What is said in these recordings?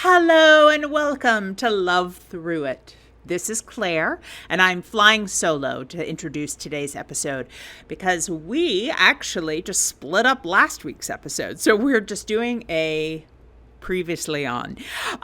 Hello and welcome to Love Through It. This is Claire, and I'm flying solo to introduce today's episode because we actually just split up last week's episode. So we're just doing a previously on. We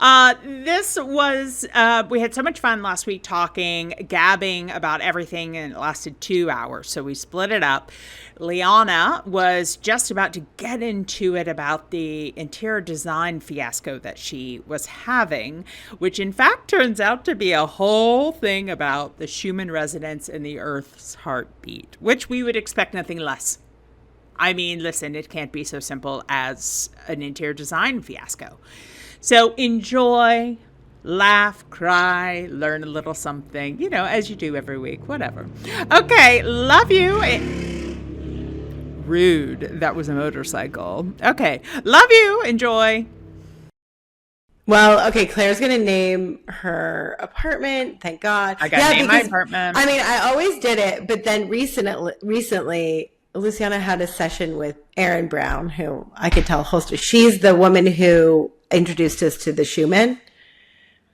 had so much fun last week talking, gabbing about everything, and it lasted 2 hours. So we split it up. Lianna was just about to get into it about the interior design fiasco that she was having, which in fact turns out to be a whole thing about the Schumann Resonance and the Earth's heartbeat, which we would expect nothing less. I mean, listen, it can't be so simple as an interior design fiasco. So enjoy, laugh, cry, learn a little something, as you do every week, whatever. Okay, love you. Rude. That was a motorcycle. Okay, love you. Enjoy. Well, okay, Claire's going to name her apartment. Thank God. I got to name my apartment. I mean, I always did it, but then recently Luciana had a session with Erin Brown, who I could tell hosted. She's the woman who introduced us to the Schumann.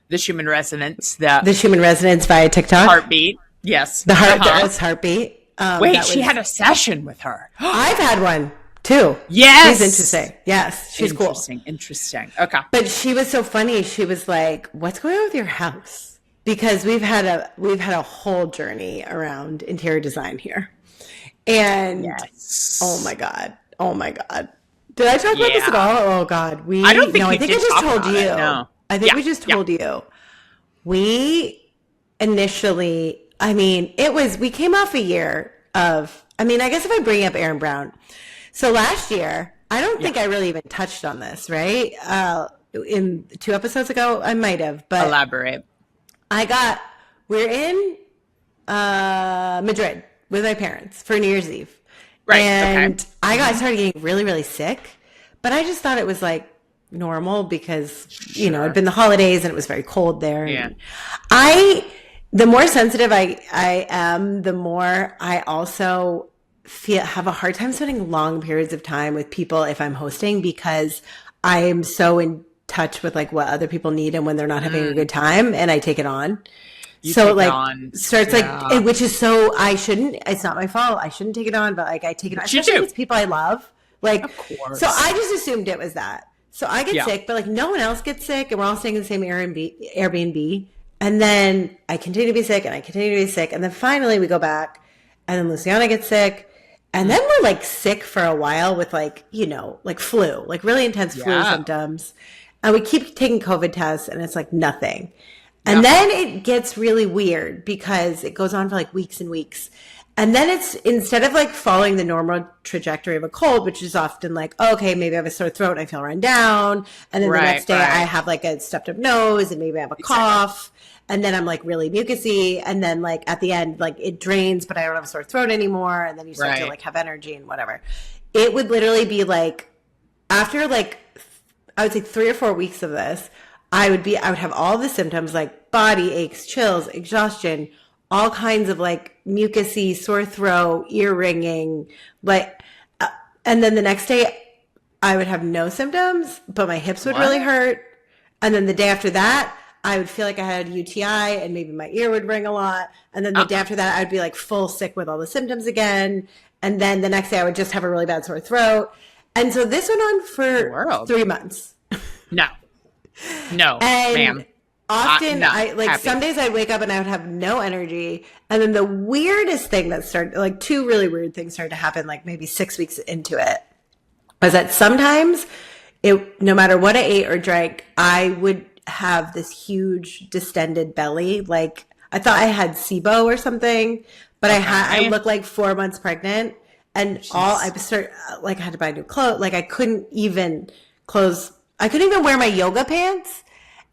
The Schumann Resonance. The Schumann Resonance via TikTok. Heartbeat. Yes. The heartbeat. Wait, she had a session with her. I've had one too. Yes. She's interesting. Yes. She's cool. Interesting. Okay. But she was so funny. She was like, what's going on with your house? Because we've had a whole journey around interior design here. And yes. Oh my God. Did I talk about this at all? Oh God. I don't think I think I just told you. No. I think we just told you. We initially, we came off a year of, I guess if I bring up Erin Brown. So last year, I don't think I really even touched on this, right? In 2 episodes ago, I might have, but elaborate. We're in Madrid with my parents for New Year's Eve. Right. And okay. I started getting really, really sick, but I just thought it was like normal because, it'd been the holidays and it was very cold there. Yeah. The more sensitive I am, the more I also have a hard time spending long periods of time with people if I'm hosting because I am so in touch with like what other people need and when they're not having a good time and I take it on. Which is so, it's not my fault. I shouldn't take it on, but like I take it on. Especially if it's people I love. Like, of course. So I just assumed it was that. So I get sick, but like no one else gets sick and we're all staying in the same Airbnb. And then I continue to be sick and I continue to be sick. And then finally we go back and then Luciana gets sick. And then we're like sick for a while with like, like flu, like really intense flu symptoms. And we keep taking COVID tests and it's like nothing. And then it gets really weird because it goes on for like weeks and weeks. And then it's instead of like following the normal trajectory of a cold, which is often like, oh, okay, maybe I have a sore throat and I feel run down. And then the next day I have like a stuffed up nose and maybe I have a cough. And then I'm like really mucusy. And then like at the end, like it drains, but I don't have a sore throat anymore. And then you start to like have energy and whatever. It would literally be like after like, I would say 3 or 4 weeks of this, I would have all the symptoms like body aches, chills, exhaustion, all kinds of like mucusy, sore throat, ear ringing, and then the next day I would have no symptoms, but my hips would really hurt. And then the day after that, I would feel like I had a UTI and maybe my ear would ring a lot. And then the day after that, I would be like full sick with all the symptoms again. And then the next day I would just have a really bad sore throat. And so this went on for 3 months. No, and ma'am. Often, some days I'd wake up and I would have no energy. And then the weirdest thing that started, like 2 really weird things started to happen, like maybe 6 weeks into it, was that sometimes no matter what I ate or drank, I would have this huge distended belly. Like I thought I had SIBO or something, but I looked like 4 months pregnant and I had to buy new clothes. Like I couldn't even wear my yoga pants.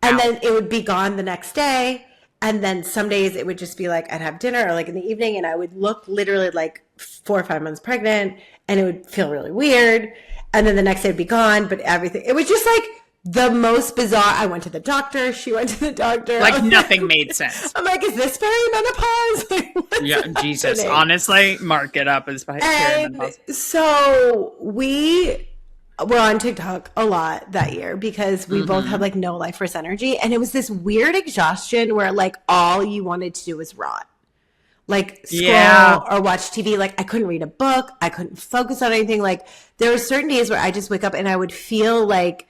And then it would be gone the next day. And then some days it would just be like I'd have dinner or like in the evening and I would look literally like 4 or 5 months pregnant and it would feel really weird. And then the next day it'd be gone, but everything, it was just like the most bizarre. I went to the doctor. She went to the doctor. Like nothing made sense. I'm like, is this perimenopause? Like, Jesus. Honestly, mark it up as perimenopause. So we were on TikTok a lot that year because we both had like no life force energy. And it was this weird exhaustion where like all you wanted to do was rot. Like scroll or watch TV. Like I couldn't read a book. I couldn't focus on anything. Like there were certain days where I just wake up and I would feel like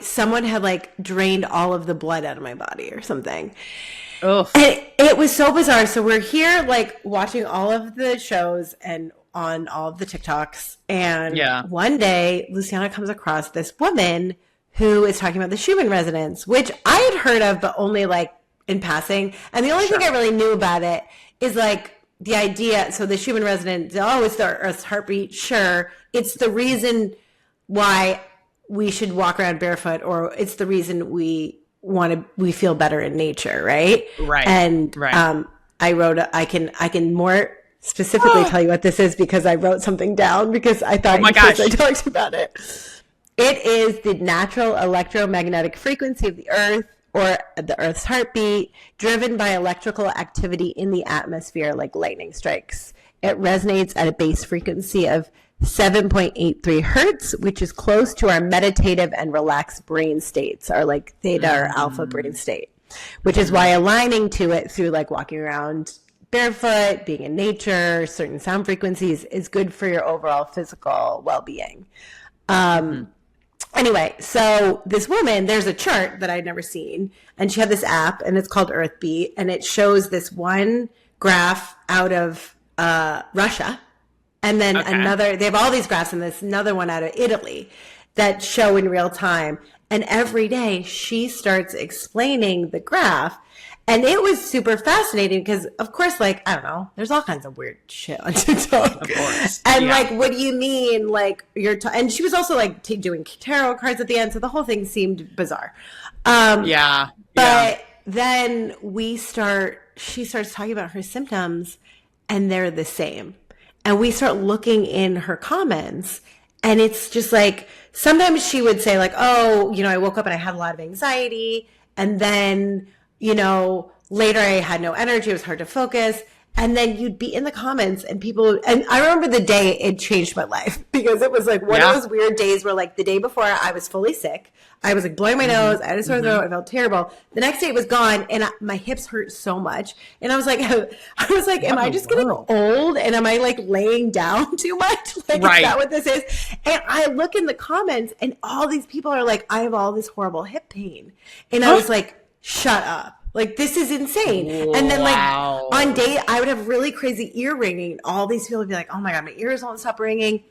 someone had like drained all of the blood out of my body or something. Ugh. And it was so bizarre. So we're here like watching all of the shows and on all of the TikToks. And one day Luciana comes across this woman who is talking about the Schumann Resonance, which I had heard of, but only like in passing. And the only thing I really knew about it is like the idea. So the Schumann Resonance, it's the Earth's heartbeat. Sure. It's the reason why we should walk around barefoot, or it's the reason we feel better in nature. Right. Right. And, I can more specifically tell you what this is because I wrote something down because I thought I talked about it. It is the natural electromagnetic frequency of the Earth, or the Earth's heartbeat, driven by electrical activity in the atmosphere like lightning strikes. It resonates at a base frequency of 7.83 hertz, which is close to our meditative and relaxed brain states, our like theta or alpha brain state, which is why aligning to it through like walking around barefoot, being in nature, certain sound frequencies is good for your overall physical well-being. Anyway, so this woman, there's a chart that I'd never seen, and she had this app, and it's called Earthbeat, and it shows this one graph out of Russia, and then another, they have all these graphs, and this another one out of Italy that show in real time. And every day she starts explaining the graph. And it was super fascinating because, of course, like, I don't know, there's all kinds of weird shit on TikTok. Of course. And like, what do you mean? Like, and she was also like doing tarot cards at the end. So the whole thing seemed bizarre. But then she starts talking about her symptoms and they're the same. And we start looking in her comments and it's just like, sometimes she would say like, oh, I woke up and I had a lot of anxiety. And then, later I had no energy. It was hard to focus. And then you'd be in the comments and and I remember the day it changed my life because it was like one of those weird days where like the day before I was fully sick. I was like blowing my nose. I had a sore throat. I felt terrible. The next day it was gone and my hips hurt so much. And I was like, am I just getting old? And am I like laying down too much? Like, is that what this is? And I look in the comments and all these people are like, I have all this horrible hip pain. And I was like, shut up. Like, this is insane. And then, like, on day, I would have really crazy ear ringing. All these people would be like, oh, my God, my ears won't stop ringing.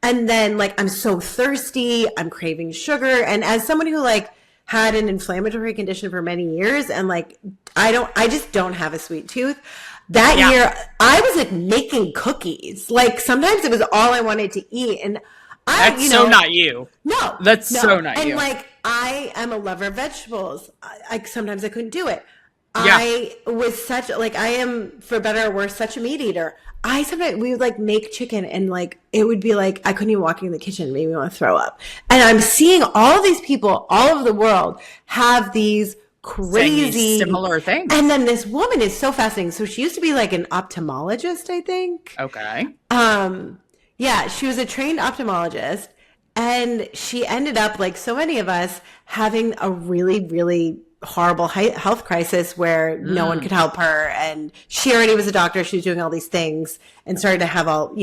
And then, like, I'm so thirsty. I'm craving sugar. And as someone who, like, had an inflammatory condition for many years and, like, I just don't have a sweet tooth. That year, I was, like, making cookies. Like, sometimes it was all I wanted to eat. And that's so not you. No. That's so not you. And, like, I am a lover of vegetables. Sometimes I couldn't do it. I was I am, for better or worse, such a meat eater. We would like make chicken and like, it would be like, I couldn't even walk in the kitchen. It made me want to throw up. And I'm seeing all these people all over the world have these crazy similar things. And then this woman is so fascinating. So she used to be like an ophthalmologist, I think. Okay. She was a trained ophthalmologist. And she ended up, like so many of us, having a really, really horrible health crisis where no one could help her. And she already was a doctor. She was doing all these things and started to have got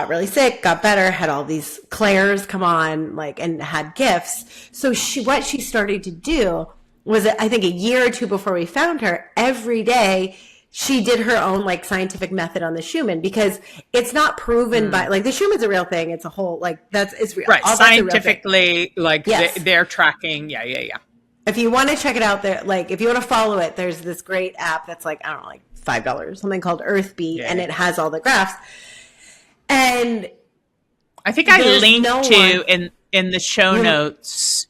really sick, got better, had all these clairs come on, like, and had gifts. So what she started to do was, I think a year or two before we found her, every day she did her own like scientific method on the Schumann because it's not proven by like the Schumann's a real thing. It's a whole like it's real. Right. Scientifically, like they're tracking. Yeah. If you want to check it out there, like if you want to follow it, there's this great app that's like, I don't know, like $5, something called Earthbeat, and it has all the graphs. And I think I linked to in the show notes.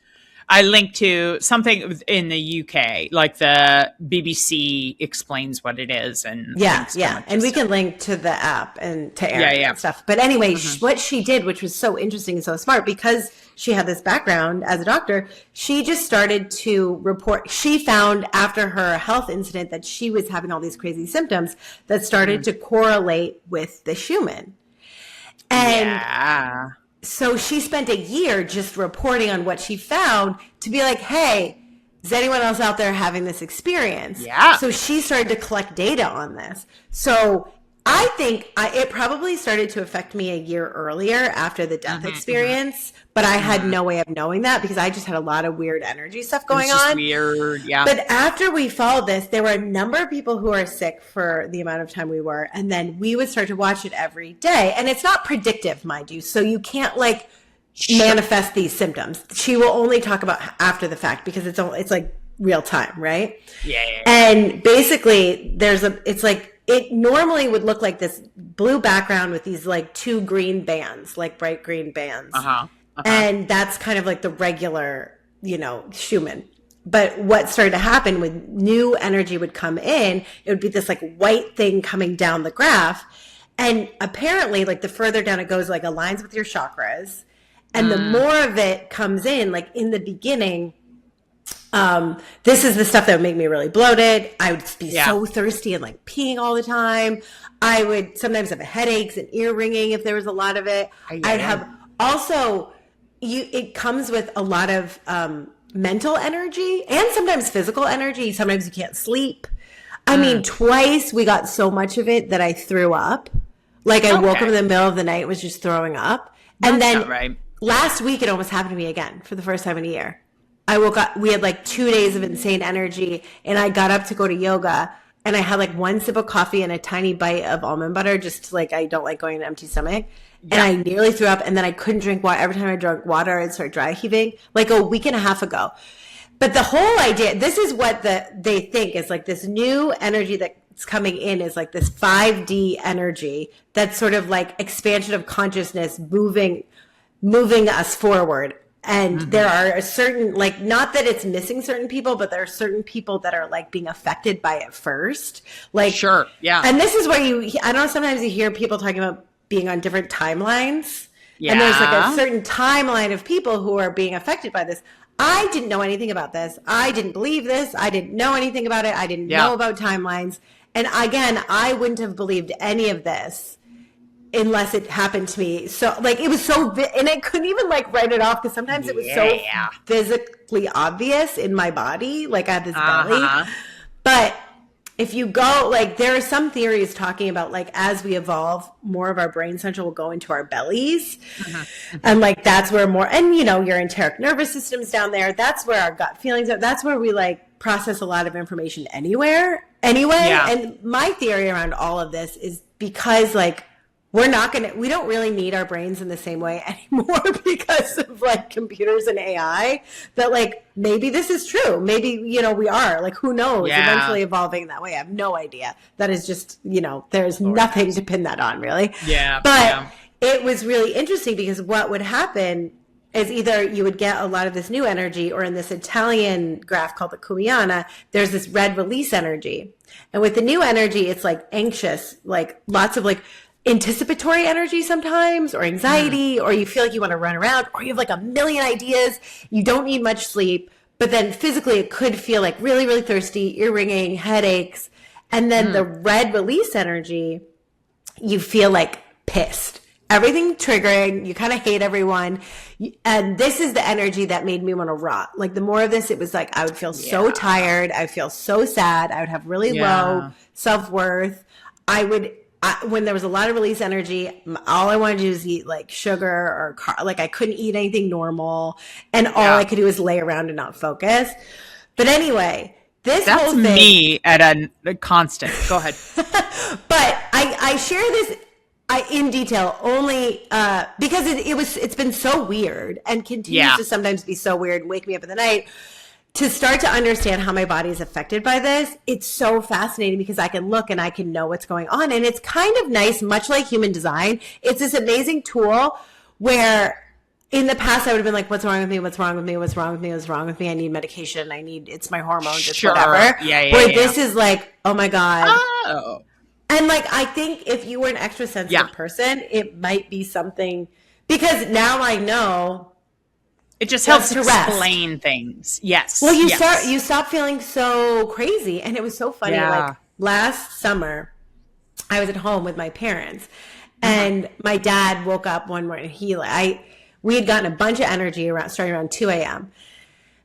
I linked to something in the UK, like the BBC explains what it is, and and we can link to the app and to Erin and stuff. But anyway, what she did, which was so interesting and so smart, because she had this background as a doctor, she just started to report. She found after her health incident that she was having all these crazy symptoms that started to correlate with the Schumann. And so she spent a year just reporting on what she found to be like, hey, is anyone else out there having this experience? Yeah. So she started to collect data on this. So I think it probably started to affect me a year earlier after the death experience, but I had no way of knowing that because I just had a lot of weird energy stuff going on. Weird, yeah. But after we followed this, there were a number of people who are sick for the amount of time we were, and then we would start to watch it every day. And it's not predictive, mind you, so you can't like manifest these symptoms. She will only talk about after the fact because it's like real time, right? Yeah. And basically, it's like, it normally would look like this blue background with these like two green bands, like bright green bands. And that's kind of like the regular, Schumann. But what started to happen when new energy would come in, it would be this like white thing coming down the graph. And apparently, like the further down it goes, like aligns with your chakras. And the more of it comes in, like in the beginning, this is the stuff that would make me really bloated. I would be so thirsty and like peeing all the time. I would sometimes have headaches and ear ringing if there was a lot of it. I'd have also, it comes with a lot of mental energy and sometimes physical energy. Sometimes you can't sleep. I mean, twice we got so much of it that I threw up. Like I woke up in the middle of the night, was just throwing up. And then last week it almost happened to me again for the first time in a year. I woke up, we had like 2 days of insane energy, and I got up to go to yoga, and I had like one sip of coffee and a tiny bite of almond butter, just to, like, I don't like going on an empty stomach. And I nearly threw up, and then I couldn't drink water. Every time I drank water, I'd start dry heaving, like a week and a half ago. But the whole idea, this is what they think is like this new energy that's coming in is like this 5D energy that's sort of like expansion of consciousness moving us forward. And there are a certain, like, not that it's missing certain people, but there are certain people that are like being affected by it first. Like, sure. Yeah. And this is where I don't know, sometimes you hear people talking about being on different timelines. Yeah. And there's like a certain timeline of people who are being affected by this. I didn't know anything about this. I didn't believe this. I didn't know anything about it. I didn't know about timelines. And again, I wouldn't have believed any of this unless it happened to me. So like it was so, and I couldn't even like write it off because sometimes it was so physically obvious in my body. Like I had this belly. But if you go, like there are some theories talking about like as we evolve, more of our brain central will go into our bellies. And like that's where more, and your enteric nervous system's down there. That's where our gut feelings are. That's where we like process a lot of information anyway. And my theory around all of this is because like we don't really need our brains in the same way anymore because of like computers and AI, that like maybe this is true. Maybe, we are, like, who knows, eventually evolving that way. I have no idea. That is just, there's nothing to pin that on really. But it was really interesting because what would happen is either you would get a lot of this new energy, or in this Italian graph called the Cumiana, there's this red release energy. And with the new energy, it's like anxious, like lots of like anticipatory energy sometimes, or anxiety, or you feel like you want to run around, or you have like a million ideas. You don't need much sleep, but then physically it could feel like really, really thirsty, ear ringing, headaches. And then the red release energy, you feel like pissed. Everything triggering, you kind of hate everyone. And this is the energy that made me want to rot. Like the more of this, it was like I would feel so tired. I would feel so sad. I would have really low self-worth. When there was a lot of release energy, all I wanted to do was eat like sugar or like I couldn't eat anything normal, and all I could do was lay around and not focus. But anyway, that's whole thing, me at a constant. Go ahead. But I share this in detail only because it's been so weird and continues to sometimes be so weird and wake me up in the night. To start to understand how my body is affected by this, it's so fascinating because I can look and I can know what's going on. And it's kind of nice, much like human design. It's this amazing tool where in the past I would have been like, what's wrong with me? What's wrong with me? What's wrong with me? What's wrong with me? I need medication. It's my hormones. It's whatever. This is like, oh my God. Oh. And like, I think if you were an extra sensitive person, it might be something, because now I know. It just helps to explain things. Yes. Well, you stop feeling so crazy. And it was so funny. Like last summer, I was at home with my parents, And my dad woke up one morning. We had gotten a bunch of energy starting around 2 a.m.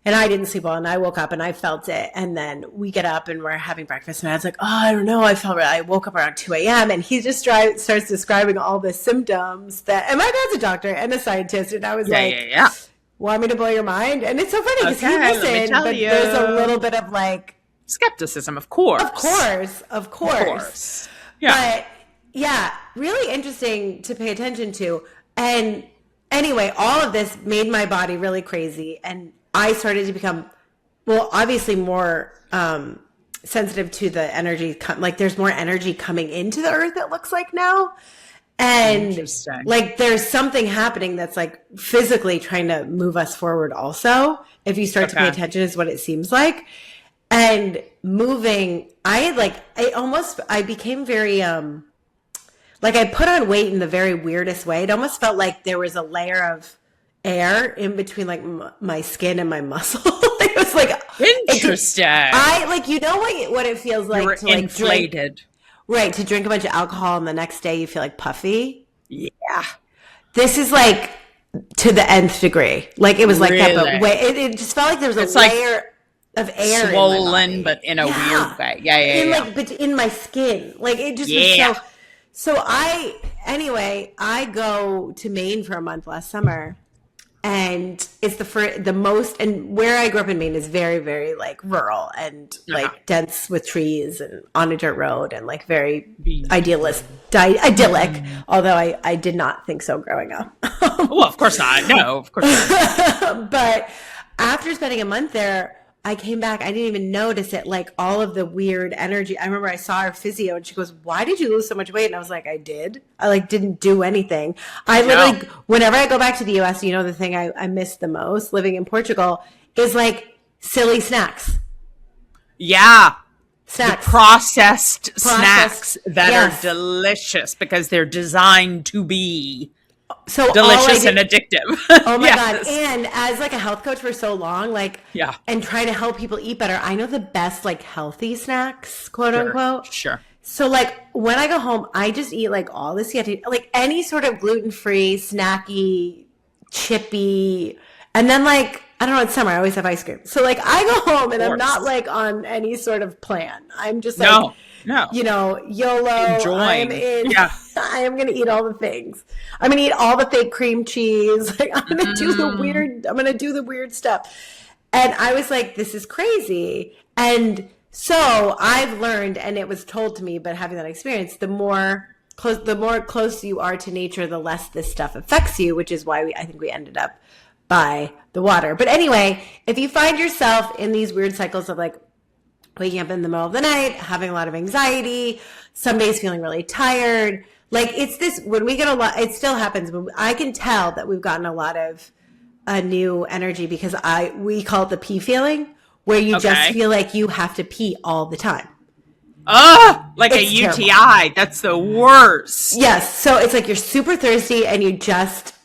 And I didn't sleep well, and I woke up and I felt it. And then we get up and we're having breakfast, and I was like, oh, I don't know. I woke up around 2 a.m. and he just starts describing all the symptoms and my dad's a doctor and a scientist. And I was want me to blow your mind? And it's so funny because he listened, but there's a little bit of like skepticism, of course. Of course. Yeah. But yeah, really interesting to pay attention to. And anyway, all of this made my body really crazy. And I started to become, obviously more sensitive to the energy. Like there's more energy coming into the earth, it looks like now. And like there's something happening that's like physically trying to move us forward also. If you start to pay attention is what it seems like. And moving, I became very, like I put on weight in the very weirdest way. It almost felt like there was a layer of air in between like my skin and my muscle. It was like interesting. You know what it feels like you were to like inflated. To drink a bunch of alcohol and the next day you feel like puffy. Yeah. This is like to the nth degree. Like it was like that, but it just felt like there was a layer of air swollen, but in a weird way. Yeah. But in my skin. Like it just was so I go to Maine for a month last summer. And it's the most, and where I grew up in Maine is very, very like rural and like dense with trees and on a dirt road and like very idyllic. Although I did not think so growing up. Well, of course not. No, of course not. But after spending a month there, I came back. I didn't even notice it. Like all of the weird energy. I remember I saw our physio and she goes, "Why did you lose so much weight?" And I was like, "I did. I like didn't do anything." I literally, whenever I go back to the US, you know, the thing I miss the most living in Portugal is like silly snacks. Yeah. Snacks. The processed snacks that are delicious because they're designed to be so delicious and addictive. Oh my God. And as like a health coach for so long, and trying to help people eat better, I know the best like healthy snacks, quote unquote. Sure. So like when I go home, I just eat like all this, like any sort of gluten-free, snacky, chippy, and then like, I don't know, it's summer, I always have ice cream. So like I go home and I'm not like on any sort of plan. I'm just like, you know, YOLO. Enjoying. I am going to eat all the things. I'm going to eat all the fake cream cheese. Like I'm going to do the weird stuff. And I was like, this is crazy. And so I've learned, and it was told to me, but having that experience, the more close you are to nature, the less this stuff affects you, which is why I think we ended up by the water. But anyway, if you find yourself in these weird cycles of like waking up in the middle of the night, having a lot of anxiety, some days feeling really tired, like it's this, when we get a lot, it still happens, but I can tell that we've gotten a lot of new energy because we call it the pee feeling, where you just feel like you have to pee all the time. Like it's a UTI. Terrible. That's the worst. Yes. So it's like you're super thirsty and you just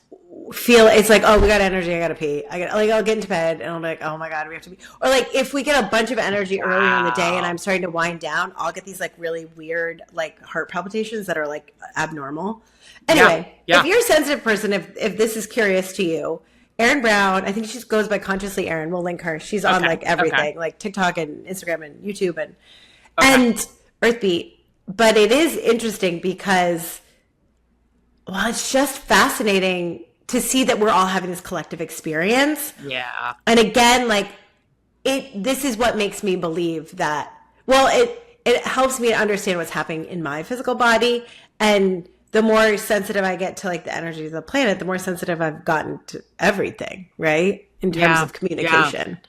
feel it's like, oh, we got energy, I gotta pee. I'll get into bed and I'll be like, oh my God, we have to pee. Or like if we get a bunch of energy earlier in the day and I'm starting to wind down, I'll get these like really weird like heart palpitations that are like abnormal. Anyway, if you're a sensitive person, if this is curious to you, Erin Brown, I think she goes by Consciously Erin. We'll link her. She's on like everything, like TikTok and Instagram and YouTube and Earthbeat. But it is interesting because, well, it's just fascinating to see that we're all having this collective experience. Yeah. And again, like this is what makes me believe that, well, it helps me to understand what's happening in my physical body. And the more sensitive I get to like the energy of the planet, the more sensitive I've gotten to everything, right? In terms of communication.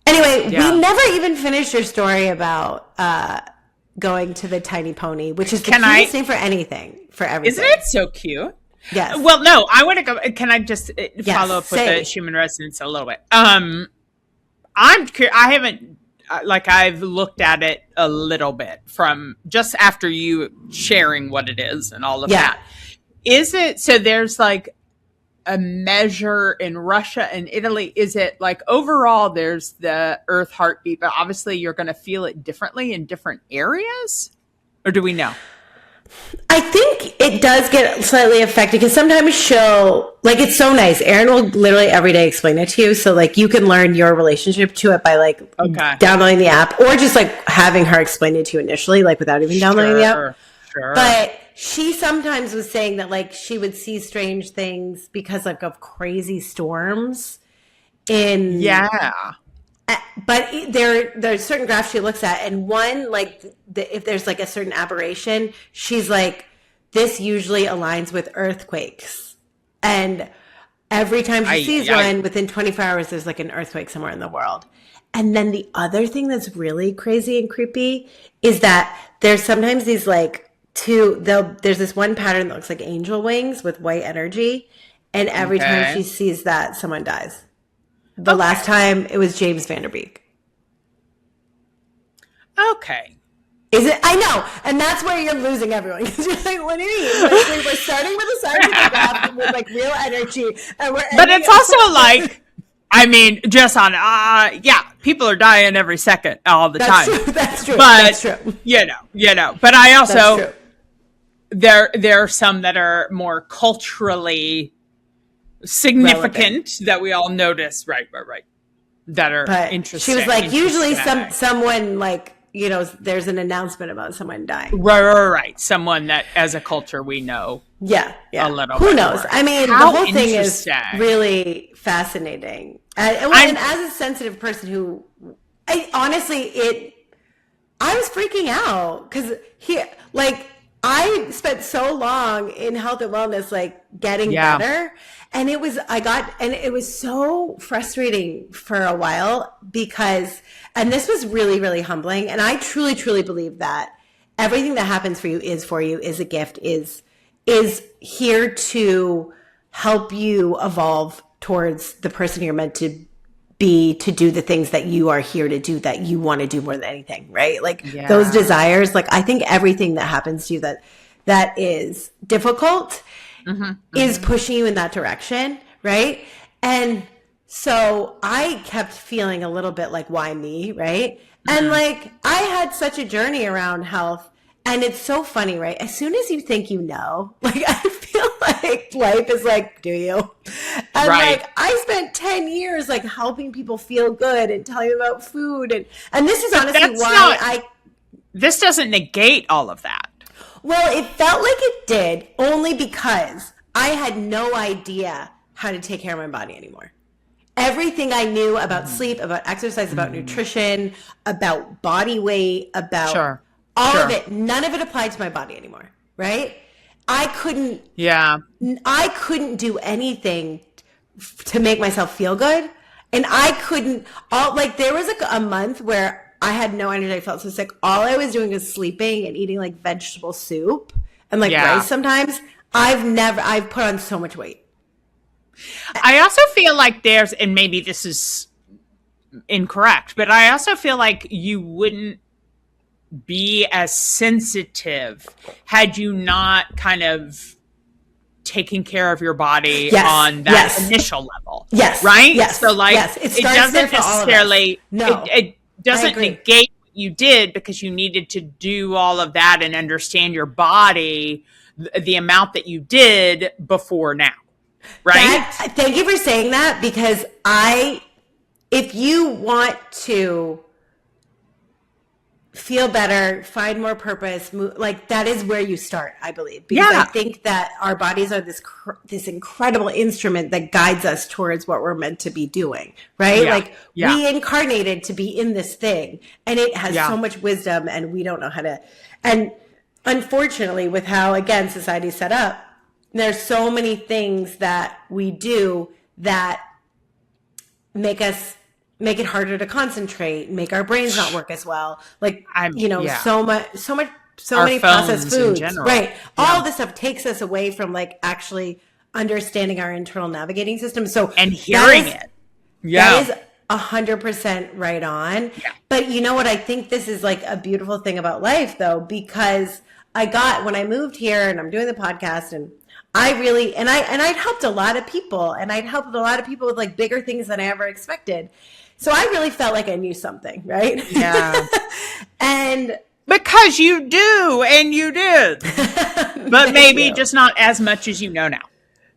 Anyway, we never even finished your story about going to the Tiny Pony, which is the cutest name for anything, for everything. Isn't it so cute? Yes. Well, no, I want to go. Can I just follow up with the Schumann Resonance a little bit? I'm curious. I haven't, I've looked at it a little bit from just after you sharing what it is and all of that. Is it, so there's like a measure in Russia and Italy? Is it like overall there's the earth heartbeat, but obviously you're going to feel it differently in different areas? Or do we know? I think it does get slightly affected because sometimes she'll, like, it's so nice. Erin will literally every day explain it to you. So, like, you can learn your relationship to it by, like, Okay. downloading the app or just, like, having her explain it to you initially, like, without even downloading the app. Sure. But she sometimes was saying that, like, she would see strange things because, like, of crazy storms in. Yeah. But there's certain graphs she looks at, and one, like, if there's like a certain aberration, she's like, this usually aligns with earthquakes. And every time she sees one, within 24 hours, there's like an earthquake somewhere in the world. And then the other thing that's really crazy and creepy is that there's sometimes these like there's this one pattern that looks like angel wings with white energy. And every time she sees that, someone dies. The last time it was James Vanderbeek. Okay. Is it? I know. And that's where you're losing everyone. Because you're like, what do you mean? Like, we're starting with a scientific graph with like real energy. And but it's also like, I mean, just on, people are dying every second all the time. True. That's true. But, that's true. You know. But I also, there are some that are more culturally significant that we all notice, right, that are interesting. She was like, usually someone like, you know, there's an announcement about someone dying. Right. Someone that as a culture we know. Yeah. A little Who bit knows? more. I mean, How the whole thing is really fascinating. And as a sensitive person who, I was freaking out because I spent so long in health and wellness, like getting better. And it was so frustrating for a while because, and this was really, really humbling. And I truly, truly believe that everything that happens for you, is a gift, is here to help you evolve towards the person you're meant to be, to do the things that you are here to do, that you want to do more than anything, right? Like those desires, like I think everything that happens to you that is difficult is pushing you in that direction, right? And so I kept feeling a little bit like, why me, right? And like I had such a journey around health, and it's so funny, right? As soon as you think you know, like I feel like life is like, do you? And like I spent 10 years like helping people feel good and telling them about food, and this is honestly why this doesn't negate all of that. Well, it felt like it did, only because I had no idea how to take care of my body anymore. Everything I knew about sleep, about exercise, about nutrition, about body weight, about all of it, none of it applied to my body anymore, right? I couldn't do anything to make myself feel good. And I couldn't, there was like a month where I had no energy. I felt so sick. All I was doing was sleeping and eating like vegetable soup and like rice sometimes. I've put on so much weight. I also feel like and maybe this is incorrect, but I also feel like you wouldn't be as sensitive had you not kind of taking care of your body on that initial level. Yes. Right? Yes. So like it doesn't necessarily it doesn't negate what you did, because you needed to do all of that and understand your body the amount that you did before now. Right? Thank you for saying that, because if you want to feel better, find more purpose, that is where you start, I believe. Because I think that our bodies are this incredible instrument that guides us towards what we're meant to be doing, right? We incarnated to be in this thing, and it has so much wisdom, and we don't know how to. And unfortunately, with how, again, society's set up, there's so many things that we do that make it harder to concentrate, make our brains not work as well. So many processed foods, right? All of this stuff takes us away from like actually understanding our internal navigating system. And hearing it. That is 100% right on. Yeah. But you know what? I think this is like a beautiful thing about life, though, because when I moved here and I'm doing the podcast, and I'd helped a lot of people, and I'd helped a lot of people with like bigger things than I ever expected. So I really felt like I knew something, right? Yeah. And Because you do, and you did. But maybe you. just not as much as you know now.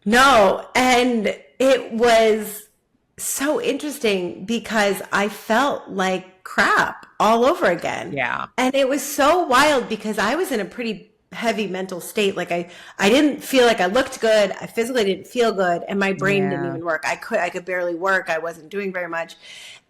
No, and it was so interesting because I felt like crap all over again. Yeah. And it was so wild because I was in a pretty heavy mental state. Like I didn't feel like I looked good. I physically didn't feel good, and my brain didn't even work. I could barely work. I wasn't doing very much.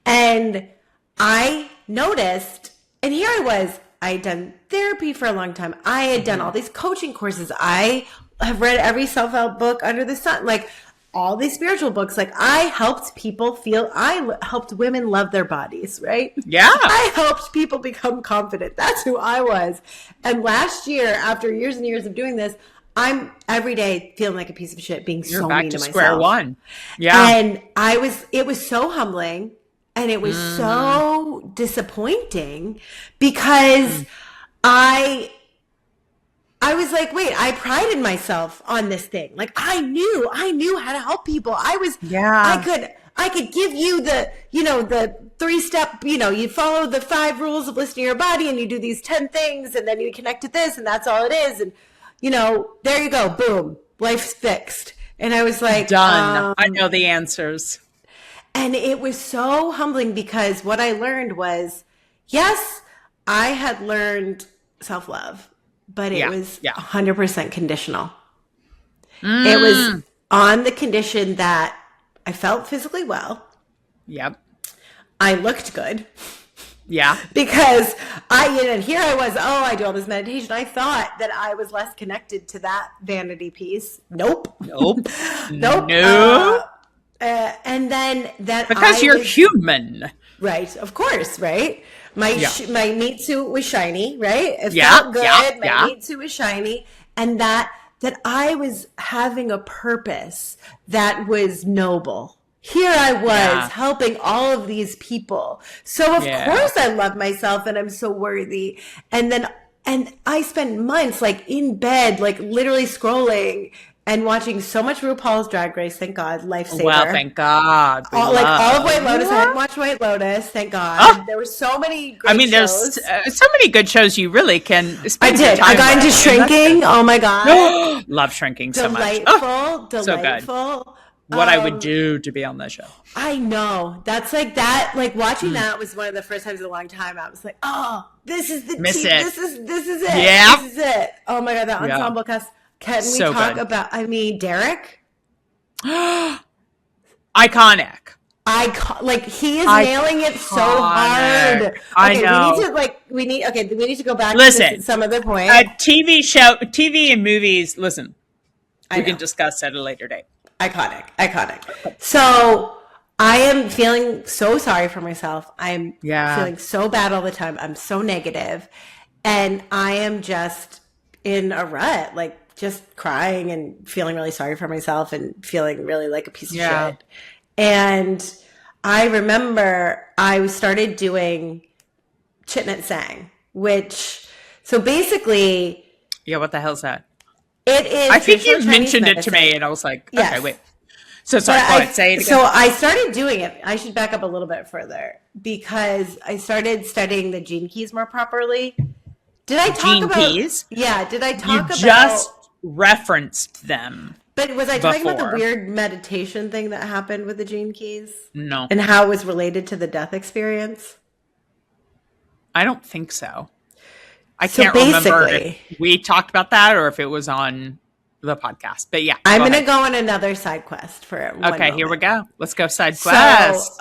And I noticed, and here I was, I had done therapy for a long time. I had done all these coaching courses. I have read every self-help book under the sun, like all these spiritual books. Like I helped people I helped women love their bodies, right? Yeah. I helped people become confident. That's who I was. And last year, after years and years of doing this, I'm every day feeling like a piece of shit, being You're so back mean to to myself. square one. Yeah. And it was so humbling. And it was so disappointing because I was like, wait, I prided myself on this thing. Like I knew how to help people. I could give you the 3-step, you follow the 5 rules of listening to your body and you do these 10 things and then you connect to this and that's all it is. And, there you go. Boom. Life's fixed. And I was like, done. I know the answers. And it was so humbling because what I learned was, yes, I had learned self-love, but it was 100% conditional. It was on the condition that I felt physically well. Yep. I looked good. Yeah. Because and here I was, I do all this meditation. I thought that I was less connected to that vanity piece. Nope. Nope. No. And then because you're human, right? Of course, right? My meat suit was shiny, right? It Yeah, felt good. yeah, My yeah. meat suit was shiny, and that I was having a purpose that was noble. Here I was helping all of these people, so of course I love myself and I'm so worthy. And I spent months like in bed, like literally scrolling. And watching so much RuPaul's Drag Race, thank God, lifesaver. Well, thank God. All of White Lotus. I hadn't watched White Lotus, thank God. There were so many great shows. There's so many good shows you really can spend I did. your time I got into Shrinking. Oh my God. Love Shrinking so much. Delightful. So good. What I would do to be on the show. I know. That's like that. Like watching that was one of the first times in a long time I was like, oh, this is the Miss team. it. This is it. Yeah. This is it. Oh my God, that ensemble cast. Can we talk about, Derek? Iconic. He is nailing it so hard. Okay, I know. We need to go back Listen, to some other point. TV and movies, listen, we can discuss at a later date. Iconic. So I am feeling so sorry for myself. I'm feeling so bad all the time. I'm so negative. And I am just in a rut, like just crying and feeling really sorry for myself and feeling really like a piece of shit. And I remember I started doing Chitnut Sang, so basically... Yeah, what the hell's that? It is... I think you mentioned it to me and I was like, okay, wait. So sorry, go ahead, say it again. So I started doing it. I should back up a little bit further because I started studying the gene keys more properly. Did I talk about... Gene keys? Yeah, did I talk about... You just referenced them. But was I talking about the weird meditation thing that happened with the gene keys? No. And how it was related to the death experience? I don't think so. I can't remember if we talked about that or if it was on the podcast. But yeah. I'm going to go on another side quest for one moment. Here we go. Let's go side quest.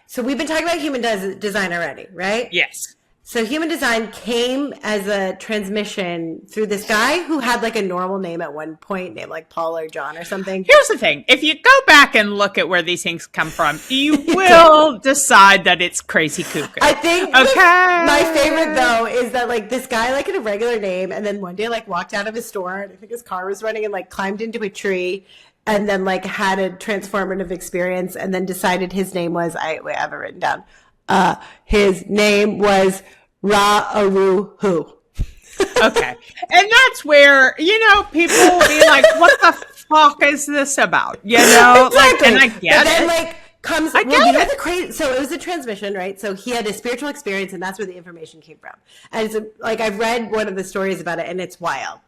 So we've been talking about human design already, right? Yes. So human design came as a transmission through this guy who had like a normal name at one point, named like Paul or John or something. Here's the thing. If you go back and look at where these things come from, you will decide that it's crazy cuckoo. I think my favorite though is that like this guy like had a regular name and then one day like walked out of his store and I think his car was running and like climbed into a tree and then like had a transformative experience and then decided his name was, I have it written down. His name was Ra-Aru-Hu. Okay. And that's where, people will be like, what the fuck is this about? Exactly. And I get it. Then like comes, I well, you know get the it. crazy, so it was a transmission, right? So he had a spiritual experience, and that's where the information came from. And it's like, I've read one of the stories about it, and it's wild.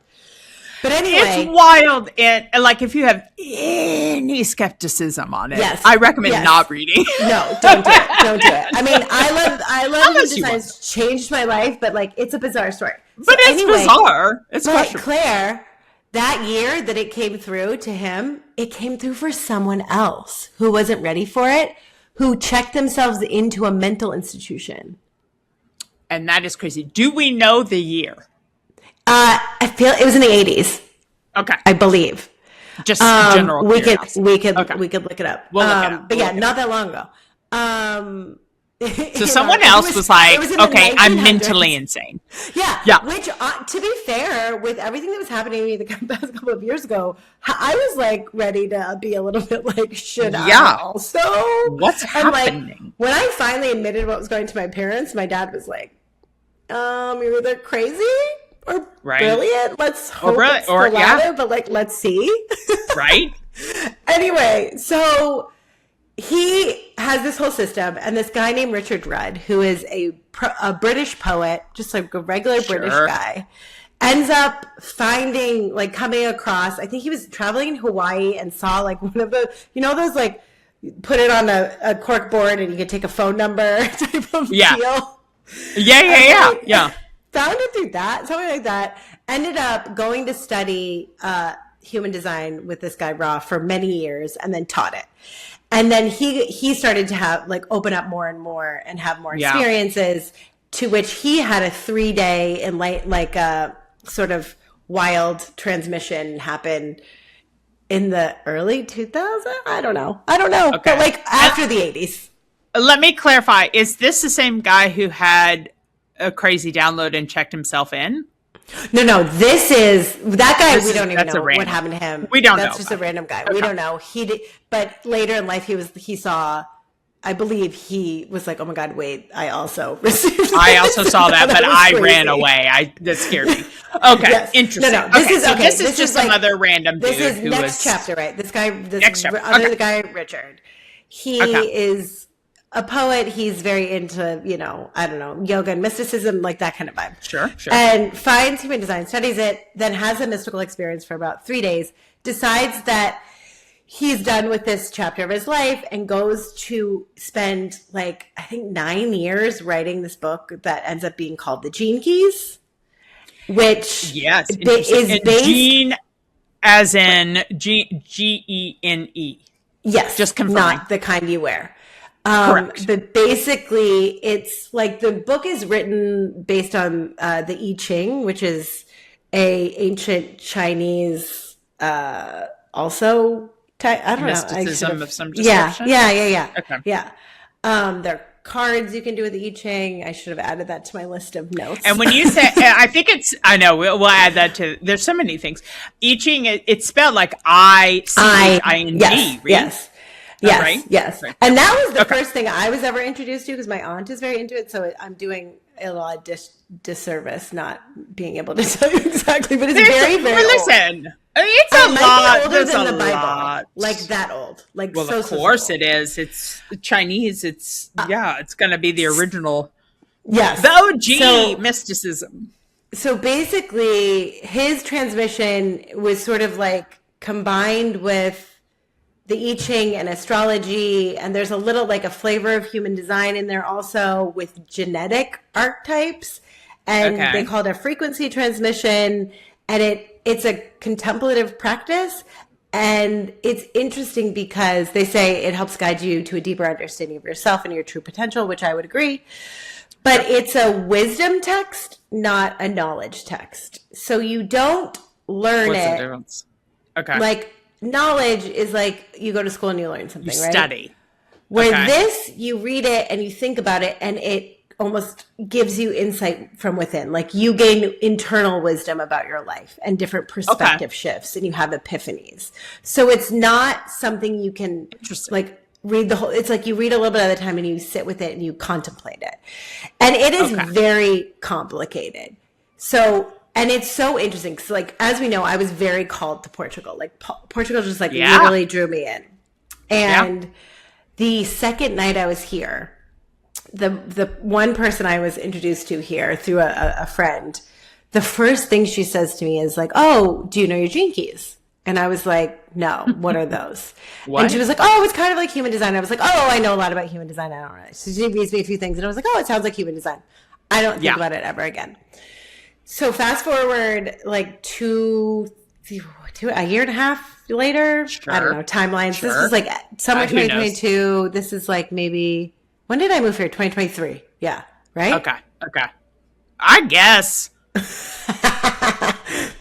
But It's anyway, wild. And like, if you have any skepticism on it, yes, I recommend yes. not reading. No, don't do it. Don't do it. I mean, I love human Unless you design. want. It's changed my life, but like, it's a bizarre story. So But it's anyway, bizarre. It's but questionable. Claire, that year that it came through to him, it came through for someone else who wasn't ready for it, who checked themselves into a mental institution. And that is crazy. Do we know the year? I feel it was in the 80s, Okay. I believe. Just general We could curiosity. we could look it up. We'll look it up. But We'll yeah, look it not that long ago. So someone else was like, okay, I'm mentally insane. Yeah. Yeah. Which, to be fair, with everything that was happening to me the past couple of years ago, I was like ready to be a little bit like, should I also? What's happening? Like, when I finally admitted what was going to my parents, my dad was like, you're either crazy or brilliant. Let's hope it's the latter, but like, let's see. Right. Anyway, so he has this whole system, and this guy named Richard Rudd, who is a British poet, just like a regular British guy, ends up coming across, I think he was traveling in Hawaii and saw like one of the, those like, put it on a cork board and you could take a phone number type of deal. Yeah. Found it through that, something like that. Ended up going to study human design with this guy Ra for many years, and then taught it. And then he started to have open up more and more and have more experiences, to which he had a 3-day sort of wild transmission happen in the early 2000s. I don't know. Okay. But after the 80s. Let me clarify. Is this the same guy who had a crazy download and checked himself in? No. This is that guy. We don't even know what happened to him. We don't know. That's just a random guy. Okay. We don't know. He did, but later in life, he saw. I believe he was like, "Oh my God, wait! I also received. This. I also saw that, but I ran away. That scared me." Okay, yes. Interesting. No. This is just some other random dude. This is next chapter, right? This guy, other guy, Richard. He is a poet. He's very into, I don't know, yoga and mysticism, like that kind of vibe. Sure. And finds human design, studies it, then has a mystical experience for about 3 days, decides that he's done with this chapter of his life, and goes to spend I think 9 years writing this book that ends up being called The Gene Keys, which is based... Gene as in Gene. Yes. Just confirming. Not the kind you wear. Correct. But basically, it's like the book is written based on the I Ching, which is a ancient Chinese, also I don't mysticism of some description. Yeah. Okay. Yeah. There are cards you can do with the I Ching. I should have added that to my list of notes. And when you say, I think I know we'll add that to. There's so many things. I Ching, it's spelled like ICHING. Yes, right? Yes. Right. And that was the first thing I was ever introduced to, because my aunt is very into it. So I'm doing a lot of disservice not being able to tell you exactly, but it's very, very old. Listen, it's a lot. There's a lot. Like that old. Of course it is. It's Chinese. It's going to be the original. Yes. The OG mysticism. So basically, his transmission was sort of combined with the I Ching and astrology, and there's a little a flavor of human design in there also, with genetic archetypes, and they call it a frequency transmission, and it's a contemplative practice, and it's interesting because they say it helps guide you to a deeper understanding of yourself and your true potential, which I would agree, but it's a wisdom text, not a knowledge text. So you don't learn What's the difference? Okay. Knowledge is you go to school and you learn something, you right? Study. Where this, you read it and you think about it, and it almost gives you insight from within. You gain internal wisdom about your life and different perspective shifts, and you have epiphanies. So it's not something you can read the whole. It's you read a little bit at a time and you sit with it and you contemplate it, and it is very complicated. So. And it's so interesting because, as we know, I was very called to Portugal. Portugal just literally drew me in. And the second night I was here, the one person I was introduced to here through a friend, the first thing she says to me is like, "Oh, do you know your gene keys?" And I was like, "No, what are those?" What? And she was like, "Oh, it's kind of like human design." I was like, "Oh, I know a lot about human design. I don't know." So she reads me a few things, and I was like, "Oh, it sounds like human design." I don't think about it ever again. So fast forward like a year and a half later. Sure. I don't know, timelines. Sure. This was like summer 2022. This is like maybe, when did I move here? 2023. Yeah. Right? Okay. I guess.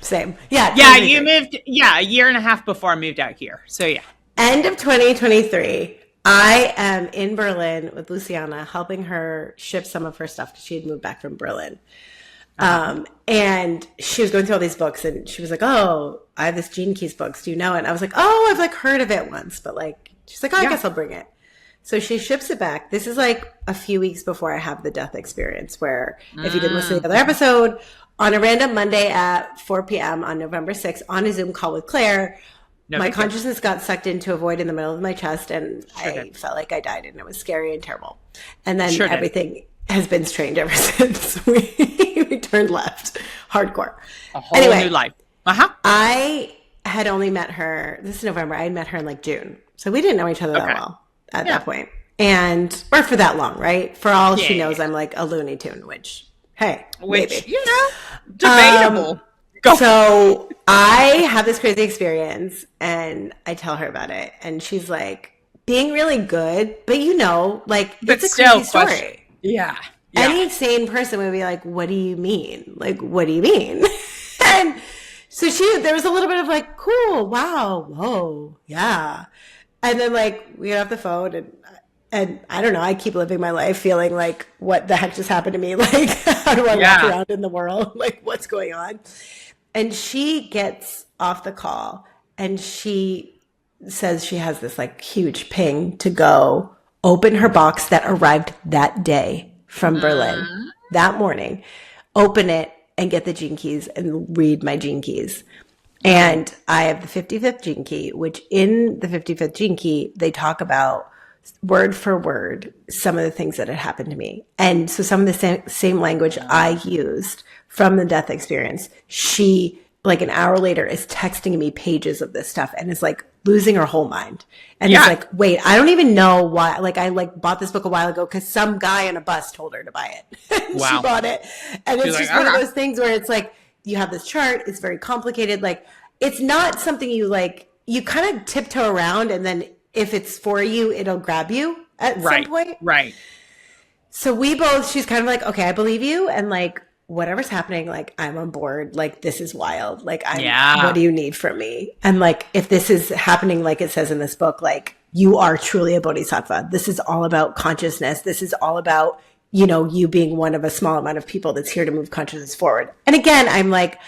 Same. Yeah. Yeah, you moved, a year and a half before I moved out here. So yeah. End of 2023. I am in Berlin with Lianna, helping her ship some of her stuff because she had moved back from Berlin. And she was going through all these books, and she was like, "Oh, I have this Gene Keys books. Do you know it?" And I was like, "Oh, I've like heard of it once," but like, she's like, "Oh, I guess I'll bring it." So she ships it back. This is like a few weeks before I have the death experience, where if you didn't listen to the other episode, on a random Monday at 4 p.m. on November 6th, on a Zoom call with Claire, my consciousness got sucked into a void in the middle of my chest, and I felt like I died, and it was scary and terrible. And then everything has been strange ever since we turned left. Hardcore. A whole new life. I had only met her, this is November, I had met her in like June. So we didn't know each other that well at that point. And, or for that long, right? For all she knows, I'm like a Looney Tune, which, hey, maybe. You know, debatable. So I have this crazy experience, and I tell her about it, and she's like, being really good, but you know, like, it's a crazy story. Yeah. Any sane person would be like, "What do you mean? Like, what do you mean?" And so there was a little bit of like, "Cool, wow, whoa, yeah." And then like we get off the phone, and I don't know, I keep living my life feeling like, what the heck just happened to me? Like, how do I walk around in the world? Like, what's going on? And she gets off the call, and she says she has this like huge ping to go open her box that arrived that day from Berlin, that morning, open it and get the Gene Keys and read my Gene Keys. And I have the 55th Gene Key, which in the 55th Gene Key, they talk about word for word some of the things that had happened to me. And so some of the same language I used from the death experience, she, like an hour later, is texting me pages of this stuff and is like losing her whole mind. And it's like, wait, I don't even know why. Like, I like bought this book a while ago because some guy on a bus told her to buy it. Wow. She bought it. And it's just one of those things where it's like, you have this chart, it's very complicated. Like, it's not something you like, you kind of tiptoe around, and then if it's for you, it'll grab you at some point. Right. So she's kind of like, okay, I believe you. And like, whatever's happening, like, I'm on board. Like, this is wild. Like, what do you need from me? And like, if this is happening, like it says in this book, like, you are truly a bodhisattva. This is all about consciousness. This is all about, you know, you being one of a small amount of people that's here to move consciousness forward. And again, I'm like,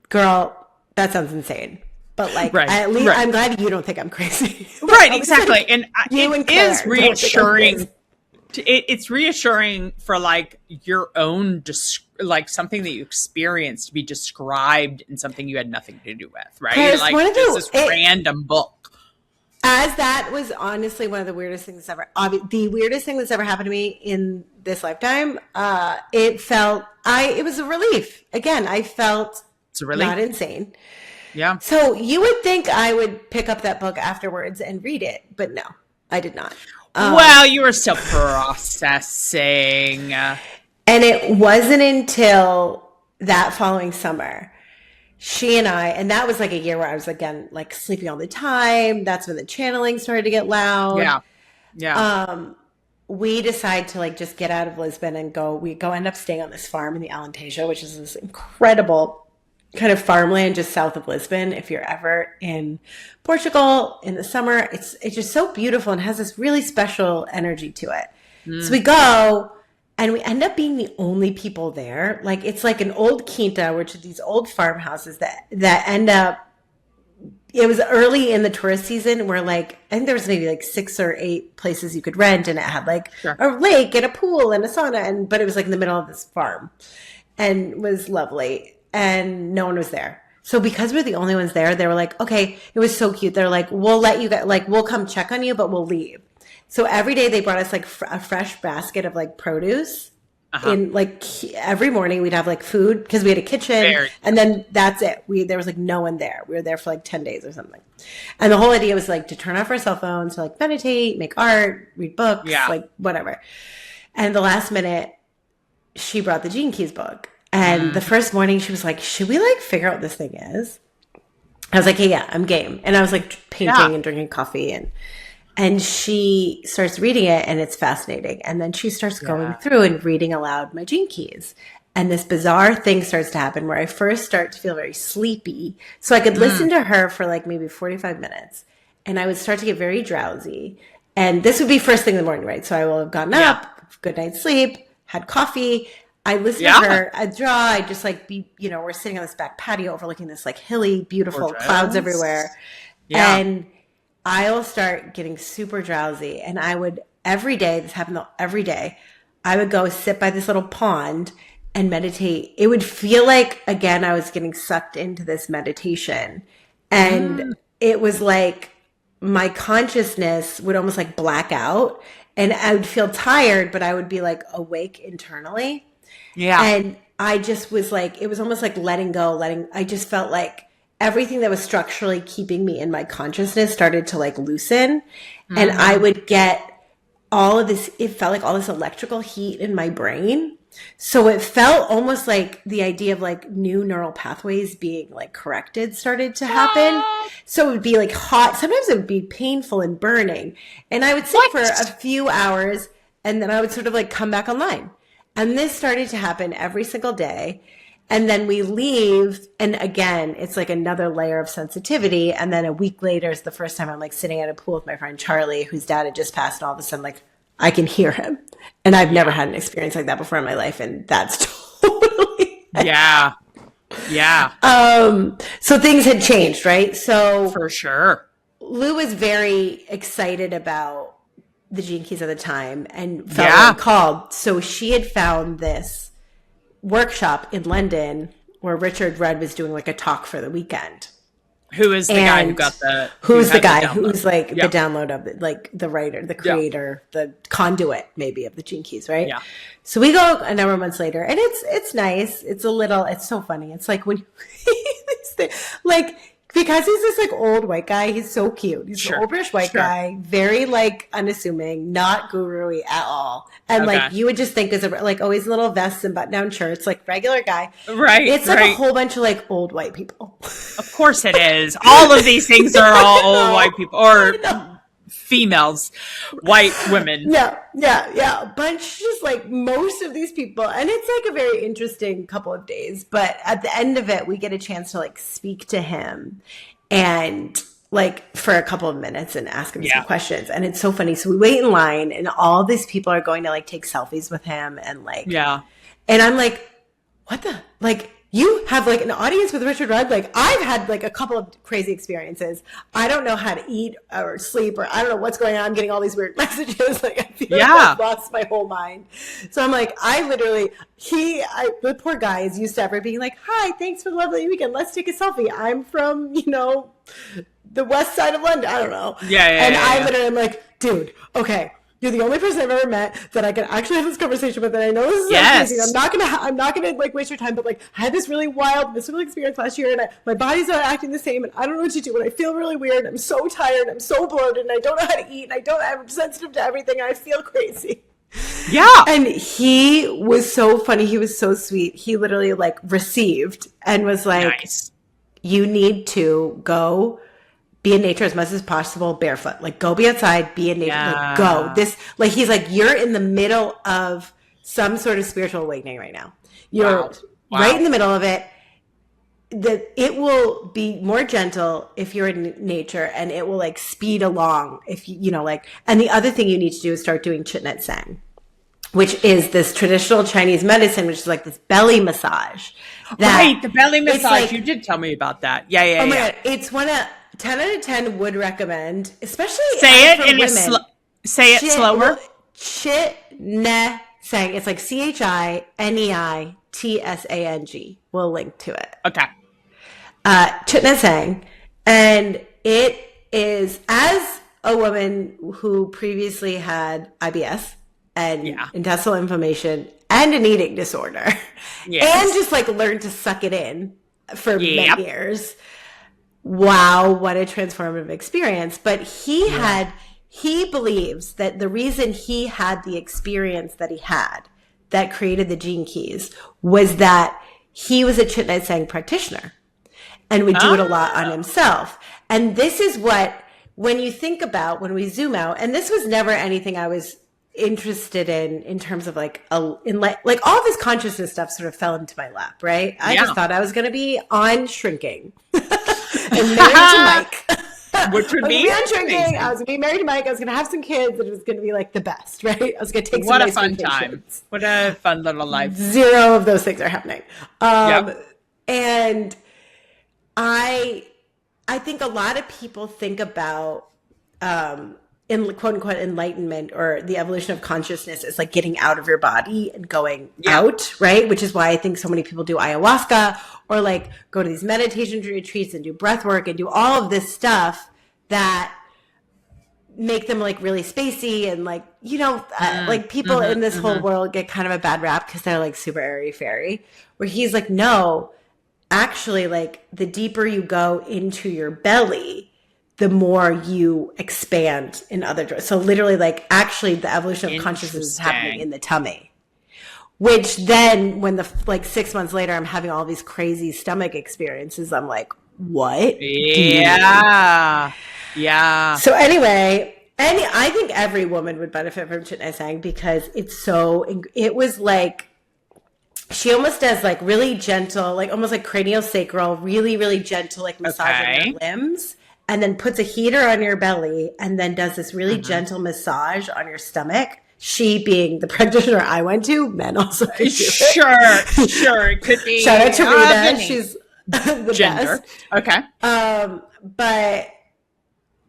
girl, that sounds insane. But like, at least I'm glad you don't think I'm crazy. Right, exactly. And it is reassuring. It's reassuring for like your own, like something that you experienced to be described in something you had nothing to do with, right? Like this random book. As that was honestly one of the weirdest things that's the weirdest thing that's ever happened to me in this lifetime. It was a relief. Again, I felt not insane. Yeah. So you would think I would pick up that book afterwards and read it, but no, I did not. Well, you were still processing. And it wasn't until that following summer, she and that was like a year where I was, again, like sleeping all the time. That's when the channeling started to get loud. Yeah. We decide to like just get out of Lisbon and end up staying on this farm in the Alentejo, which is this incredible kind of farmland just south of Lisbon. If you're ever in Portugal in the summer, it's just so beautiful and has this really special energy to it. So we go and we end up being the only people there. Like, it's like an old quinta, which are these old farmhouses that end up, it was early in the tourist season where like, I think there was maybe like 6 or 8 places you could rent, and it had like a lake and a pool and a sauna, but it was like in the middle of this farm and was lovely. And no one was there. So because we're the only ones there, they were like, okay, it was so cute. They're like, we'll let you guys, like, we'll come check on you, but we'll leave. So every day they brought us like a fresh basket of like produce. Uh-huh. In like every morning we'd have like food because we had a kitchen, Very and then that's it. There was like no one there. We were there for like 10 days or something. And the whole idea was like to turn off our cell phones, to like meditate, make art, read books, Yeah. like whatever. And the last minute she brought the Gene Keys book. And the first morning she was like, should we like figure out what this thing is? I was like, hey, yeah, I'm game. And I was like painting and drinking coffee, and she starts reading it, and it's fascinating. And then she starts going through and reading aloud my Gene Keys. And this bizarre thing starts to happen where I first start to feel very sleepy. So I could listen to her for like maybe 45 minutes, and I would start to get very drowsy. And this would be first thing in the morning, right? So I will have gotten up, good night's sleep, had coffee. I listen to her, I draw, I just like be, we're sitting on this back patio overlooking this like hilly, beautiful clouds everywhere. Yeah. And I'll start getting super drowsy, and I would every day, this happened every day, I would go sit by this little pond and meditate. It would feel like, again, I was getting sucked into this meditation. And it was like my consciousness would almost like black out, and I would feel tired, but I would be like awake internally. Yeah. And I just was like, it was almost like letting go, I just felt like everything that was structurally keeping me in my consciousness started to like loosen. And I would get all of this, it felt like all this electrical heat in my brain. So it felt almost like the idea of like new neural pathways being like corrected started to happen. So it would be like hot. Sometimes it would be painful and burning. And I would sit for a few hours, and then I would sort of like come back online. And this started to happen every single day. And then we leave, and again, it's like another layer of sensitivity. And then a week later is the first time I'm like sitting at a pool with my friend Charlie, whose dad had just passed, and all of a sudden, like, I can hear him. And I've never had an experience like that before in my life, and that's totally Yeah. So things had changed, right? So for sure. Lou was very excited about the Gene Keys at the time and felt really called. So she had found this workshop in London where Richard Rudd was doing like a talk for the weekend. Who is the guy who got the? Who's the guy who's like the download of it, like the writer, the creator, the conduit maybe of the Gene Keys, right? Yeah. So we go a number of months later, and it's nice. It's so funny. It's like when like, because he's this like old white guy, he's so cute. He's an old British white guy, very like unassuming, not guru-y at all. And like you would just think is like always little vests and button-down shirts, like regular guy. Right. It's like a whole bunch of like old white people. Of course it is. All of these things are all old white people or females, white women. Yeah. A bunch, just like most of these people. And it's like a very interesting couple of days. But at the end of it, we get a chance to like speak to him and like for a couple of minutes and ask him some questions. And it's so funny. So we wait in line, and all these people are going to like take selfies with him and like, and I'm like, what the, like, you have like an audience with Richard Rudd. Like, I've had like a couple of crazy experiences. I don't know how to eat or sleep, or I don't know what's going on. I'm getting all these weird messages. Like, I feel like I've lost my whole mind. So I'm like, the poor guy is used to ever being like, hi, thanks for the lovely weekend. Let's take a selfie. I'm from, the west side of London. I don't know. I literally am like, dude, okay. You're the only person I've ever met that I can actually have this conversation with, and I know this is amazing. I'm not gonna like waste your time, but like I had this really wild mystical experience last year, and my body's not acting the same, and I don't know what to do, and I feel really weird. I'm so tired, I'm so bloated, and I don't know how to eat, and I'm sensitive to everything, and I feel crazy. Yeah. And he was so funny. He was so sweet. He literally like received and was like, you need to go be in nature as much as possible, barefoot. Like, go be outside, be in nature. Like, go. He's like, you're in the middle of some sort of spiritual awakening right now. You're right in the middle of it. That it will be more gentle if you're in nature, and it will like speed along if and the other thing you need to do is start doing Chitnet Sang, which is this traditional Chinese medicine, which is like this belly massage. The belly massage. Like, you did tell me about that. Yeah. God, it's one of 10 out of 10 would recommend, especially say it in women. Say it slower. Chitnet Sang. It's like CHINEITSANG. We'll link to it. Okay. Chitnet Sang, and it is as a woman who previously had IBS and intestinal inflammation and an eating disorder and just like learned to suck it in for many years. Wow, what a transformative experience. But he believes that the reason he had the experience that he had that created the gene keys was that he was a Chit Sang practitioner and would do it a lot on himself. And this is what, when you think about, when we zoom out, and this was never anything I was interested in terms of like all of this consciousness stuff sort of fell into my lap, right? I just thought I was going to be on Shrinking and married to Mike. Which would be on Shrinking. I was going to be married to Mike. I was going to have some kids, and it was going to be like the best, right? I was going to take some nice fun vacations. Time. What a fun little life. Zero of those things are happening. And I think a lot of people think about in quote unquote enlightenment or the evolution of consciousness as like getting out of your body and going out, right? Which is why I think so many people do ayahuasca or like go to these meditation retreats and do breath work and do all of this stuff that make them like really spacey and like, like people in this whole world get kind of a bad rap because they're like super airy fairy, where he's like, no, actually, like the deeper you go into your belly, the more you expand in other directions. So literally, like actually the evolution of consciousness is happening in the tummy. Which then when 6 months later, I'm having all these crazy stomach experiences, I'm like, what? Yeah. So anyway, I think every woman would benefit from Chit Sang because it was like, she almost does like really gentle, like almost like craniosacral, really, really gentle, like massaging your limbs, and then puts a heater on your belly and then does this really gentle massage on your stomach. She being the practitioner I went to, men also could do it. Sure. It could be. Shout out to Rita. She's the gender. best. Okay. But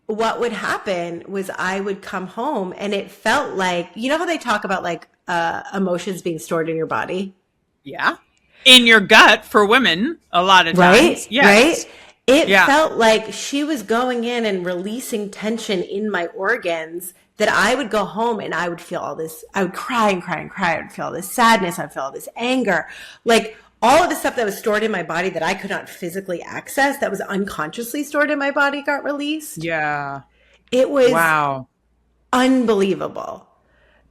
what would happen was I would come home and it felt like, you know how they talk about like emotions being stored in your body? Yeah. In your gut for women, a lot of times. Right? Yes. Right? It felt like she was going in and releasing tension in my organs that I would go home and I would feel all this, I would cry and cry and cry. I would feel all this sadness. I'd feel all this anger. Like all of the stuff that was stored in my body that I could not physically access, that was unconsciously stored in my body, got released. Yeah. It was unbelievable.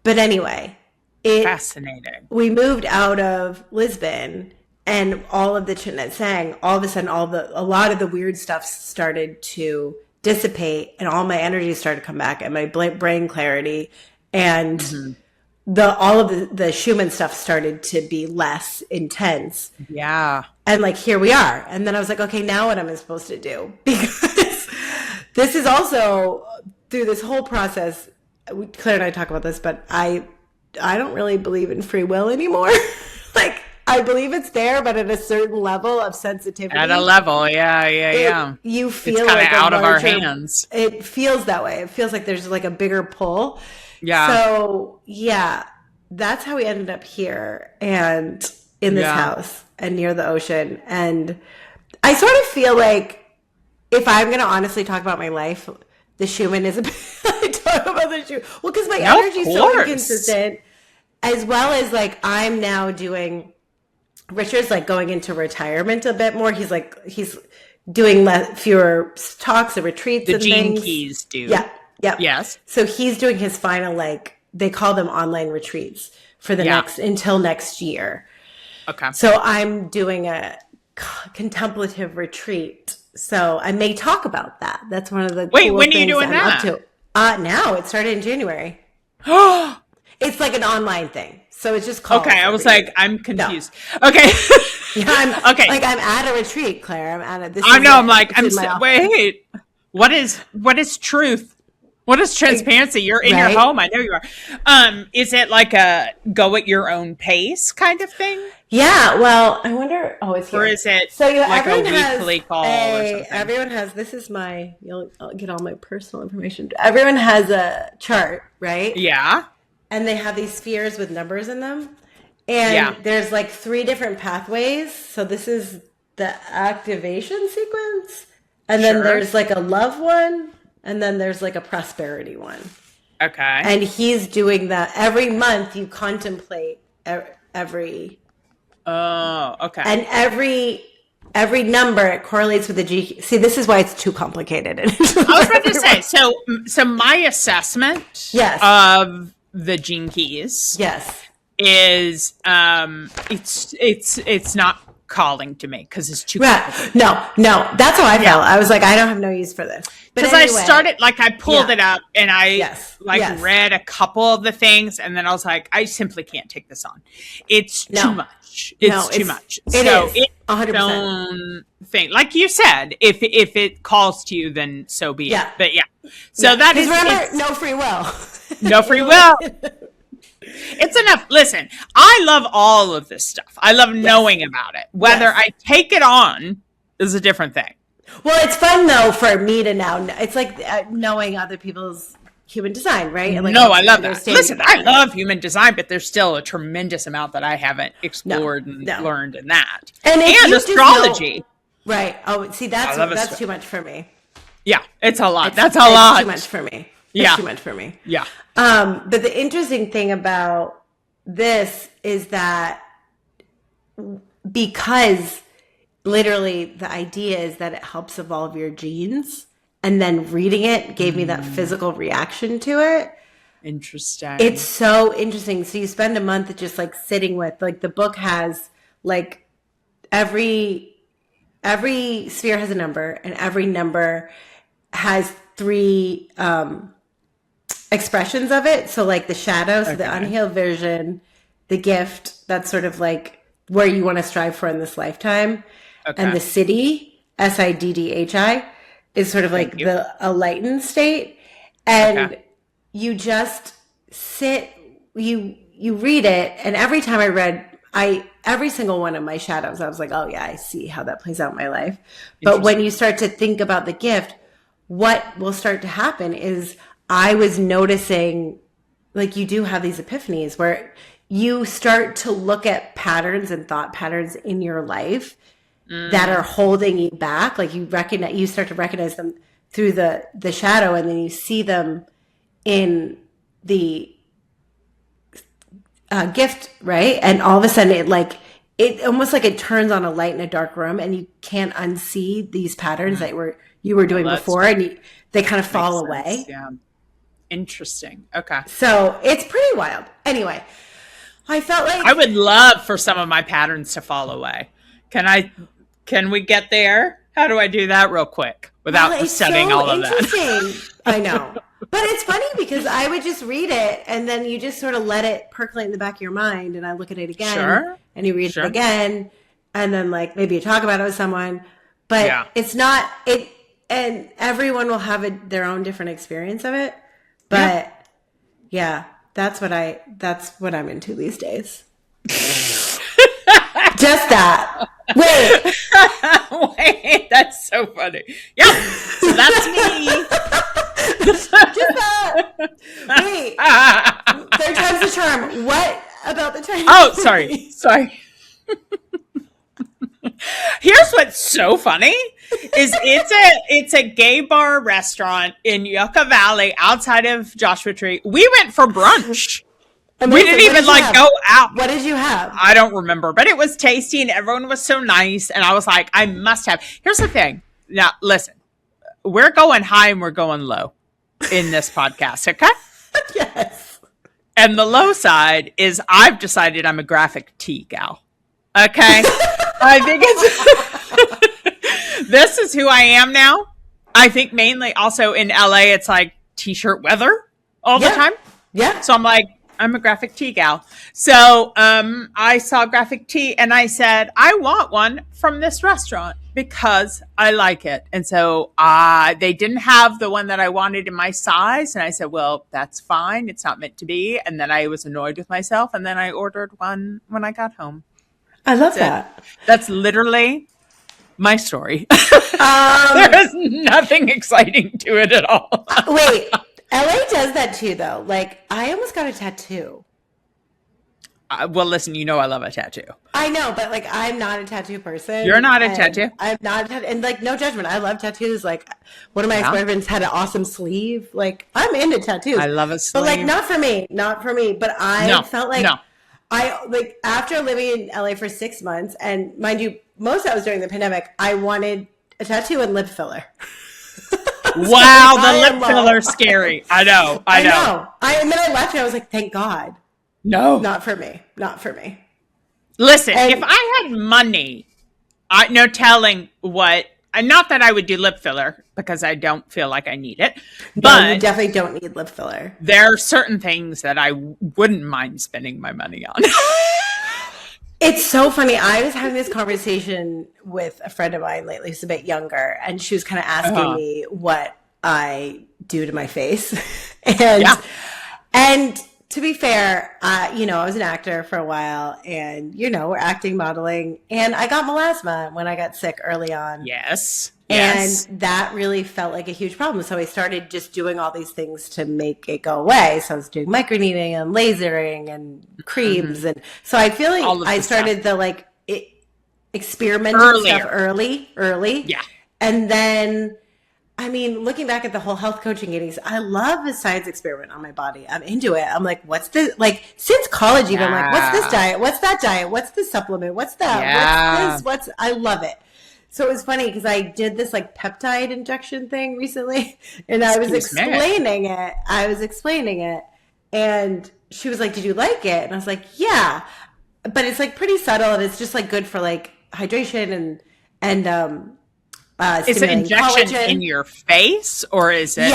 But anyway, fascinating. We moved out of Lisbon and all of the Chit Sang, all of a sudden, a lot of the weird stuff started to dissipate and all my energy started to come back and my brain clarity and all of the Schumann stuff started to be less intense. Yeah. And like, here we are. And then I was like, okay, now what am I supposed to do? Because this is also through this whole process, Claire and I talk about this, but I don't really believe in free will anymore. Like, I believe it's there, but at a certain level of sensitivity. At a level, yeah. You feel it's like out of our hands. It feels that way. It feels like there's like a bigger pull. Yeah. So yeah, that's how we ended up here and in this house and near the ocean. And I sort of feel like if I'm going to honestly talk about my life, the Schumann is a bit, I talk about the Schumann. Well, because my energy is so inconsistent, as well as like I'm now doing, Richard's like going into retirement a bit more. He's doing fewer talks and retreats and Gene things. Keys do. Yeah. Yep. Yes. So he's doing his final, like they call them online retreats for the until next year. Okay. So I'm doing a contemplative retreat. So I may talk about that. That's one of the cool when are you things doing I'm that? up to. Now it started in January. It's like an online thing. So it's just called. Okay, I was like, I'm confused. No. Okay. Okay. Like I'm at a retreat, Claire. I'm at a. Wait. What is truth? What is transparency? You're in your home. I know you are. Is it like a go at your own pace kind of thing? Yeah. Well, I wonder. Oh, it's here. Or is it so like a weekly call or something? Everyone has. This is I'll get all my personal information. Everyone has a chart, right? Yeah. And they have these spheres with numbers in them. And there's like 3 different pathways. So this is the activation sequence. And then there's like a love one. and then there's like a prosperity one. Okay. And he's doing that every month. You contemplate every. Oh, okay. And every number, it correlates with the G. See, this is why it's too complicated. I was about to say, so my assessment Yes. of the gene keys Yes. is it's not calling to me because it's too complicated. No, that's how I felt. I was like, I don't have no use for this. Because anyway, I started, like, I pulled it up and I read a couple of the things, and then I was like, I simply can't take this on. It's too much. It's too much. It so is. it's 100%. its own thing. Like you said, if it calls to you, then so be it. But so that is, remember, no free will. No free will. It's enough. Listen, I love all of this stuff. I love knowing about it. Whether I take it on is a different thing. Well, it's fun though for me to now. It's like knowing other people's human design, right? And like, no, I love that. Listen, I love human design, but there's still a tremendous amount that I haven't explored and learned in that. And astrology. Right. Oh, see, that's too much for me. Yeah, it's a lot. That's a lot. Too much for me. It's too much for me. Yeah. But the interesting thing about this is that because literally the idea is that it helps evolve your genes, and then reading it gave me that physical reaction to it. Interesting. It's so interesting. So you spend a month just like sitting with, like, the book has like every sphere has a number, and every number has 3 expressions of it. So like the shadow, so the unhealed version, the gift, that's sort of like where you want to strive for in this lifetime. And the siddhi, SIDDHI, is sort of like the enlightened state. And you just sit, you read it. And every time I read, every single one of my shadows, I was like, oh yeah, I see how that plays out in my life. But when you start to think about the gift, what will start to happen is I was noticing, like, you do have these epiphanies where you start to look at patterns and thought patterns in your life that are holding you back. Like you start to recognize them through the shadow, and then you see them in the gift, right? And all of a sudden it almost like it turns on a light in a dark room, and you can't unsee these patterns that you were doing before, and they kind of fall away. Yeah. Interesting. Okay. So it's pretty wild. Anyway, I felt like I would love for some of my patterns to fall away. Can we get there? How do I do that real quick without studying all of that? I know. But it's funny because I would just read it, and then you just sort of let it percolate in the back of your mind, and I look at it again, and you read it again, and then like maybe you talk about it with someone, but it's not it, and everyone will have their own different experience of it. But that's what I'm into these days. Just that. Wait, that's so funny. Yeah, so that's me. Just that. Wait, 3rd time's the charm. What about the time? Oh, sorry. Here's what's so funny is it's a gay bar restaurant in Yucca Valley outside of Joshua Tree. We went for brunch. We didn't even go out. What did you have? I don't remember, but it was tasty and everyone was so nice. And I was like, I must have. Here's the thing. Now, listen, we're going high and we're going low in this podcast. Okay. Yes. And the low side is I've decided I'm a graphic tee gal. Okay. I think this is who I am now. I think mainly also in LA, it's like t-shirt weather all the time. Yeah. So I'm like, I'm a graphic tee gal. So I saw graphic tee and I said, I want one from this restaurant because I like it. And so they didn't have the one that I wanted in my size. And I said, well, that's fine. It's not meant to be. And then I was annoyed with myself. And then I ordered one when I got home. I love that. That's literally my story. There is nothing exciting to it at all. Wait, LA does that too, though. Like, I almost got a tattoo. Well, listen, I love a tattoo. I know, but like I'm not a tattoo person. You're not a tattoo? I'm not a tattoo, and like no judgment. I love tattoos. Like one of my Yeah. ex-boyfriends had an awesome sleeve. Like I'm into tattoos. I love a but like sleeve. not for me, not for me. But I No, felt like no. I like after living in LA for 6 months, and mind you, most of that was during the pandemic. I wanted a tattoo and lip filler. Wow, the lip filler's scary. I know. And then I left and I was like, thank God. No. Not for me. Not for me. Listen, if I had money, no telling what, not that I would do lip filler because I don't feel like I need it, but no, you definitely don't need lip filler. There are certain things that I wouldn't mind spending my money on. It's so funny. I was having this conversation with a friend of mine lately who's a bit younger, and she was kind of asking me what I do to my face. And to be fair, I was an actor for a while, and, we're acting, modeling, and I got melasma when I got sick early on. Yes. And that really felt like a huge problem. So I started just doing all these things to make it go away. So I was doing microneedling and lasering and creams. Mm-hmm. And so I feel like I started the experimenting stuff early. Yeah. And then, looking back at the whole health coaching meetings, I love a science experiment on my body. I'm into it. I'm like, what's this? Like since college even, I'm like, what's this diet? What's that diet? What's this supplement? What's that? Yeah. What's this? I love it. So it was funny because I did this peptide injection thing recently, and I was explaining it. And she was like, "Did you like it?" And I was like, "Yeah," but it's pretty subtle, and it's just good for hydration and is it injection collagen in your face, or is it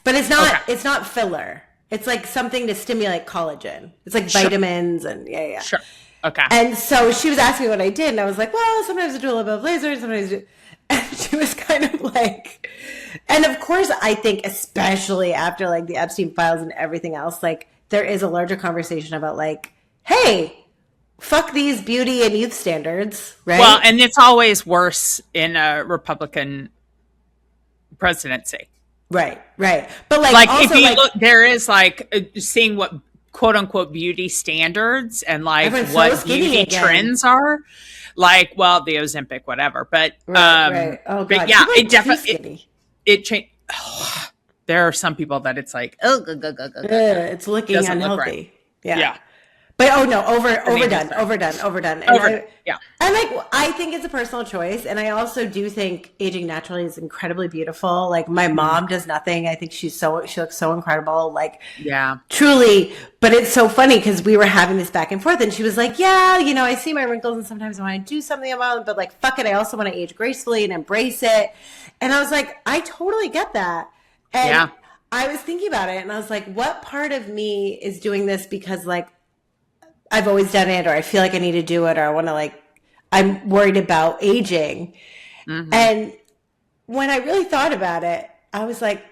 but it's not. Okay. It's not filler. It's something to stimulate collagen. It's vitamins and yeah. Sure. Okay. And so she was asking me what I did, and I was like, well, sometimes I do a little bit of laser, sometimes I do. And she was kind of like, and of course, I think especially after the Epstein files and everything else, there is a larger conversation about hey, fuck these beauty and youth standards, right? Well, and it's always worse in a Republican presidency. Right. But also, if you look, there is seeing what quote unquote beauty standards and what beauty trends are the Ozempic, whatever. But right. Oh, God. But yeah, it definitely it changed. There are some people that it's it's looking unhealthy. Right. Yeah. But overdone. And I think it's a personal choice, and I also do think aging naturally is incredibly beautiful. My mom does nothing. I think she looks so incredible. Truly. But it's so funny because we were having this back and forth, and she was like, "Yeah, I see my wrinkles, and sometimes I want to do something about it, but fuck it, I also want to age gracefully and embrace it." And I was like, I totally get that. And I was thinking about it, and I was like, what part of me is doing this because I've always done it, or I feel like I need to do it, or I want to I'm worried about aging. Mm-hmm. And when I really thought about it, I was like,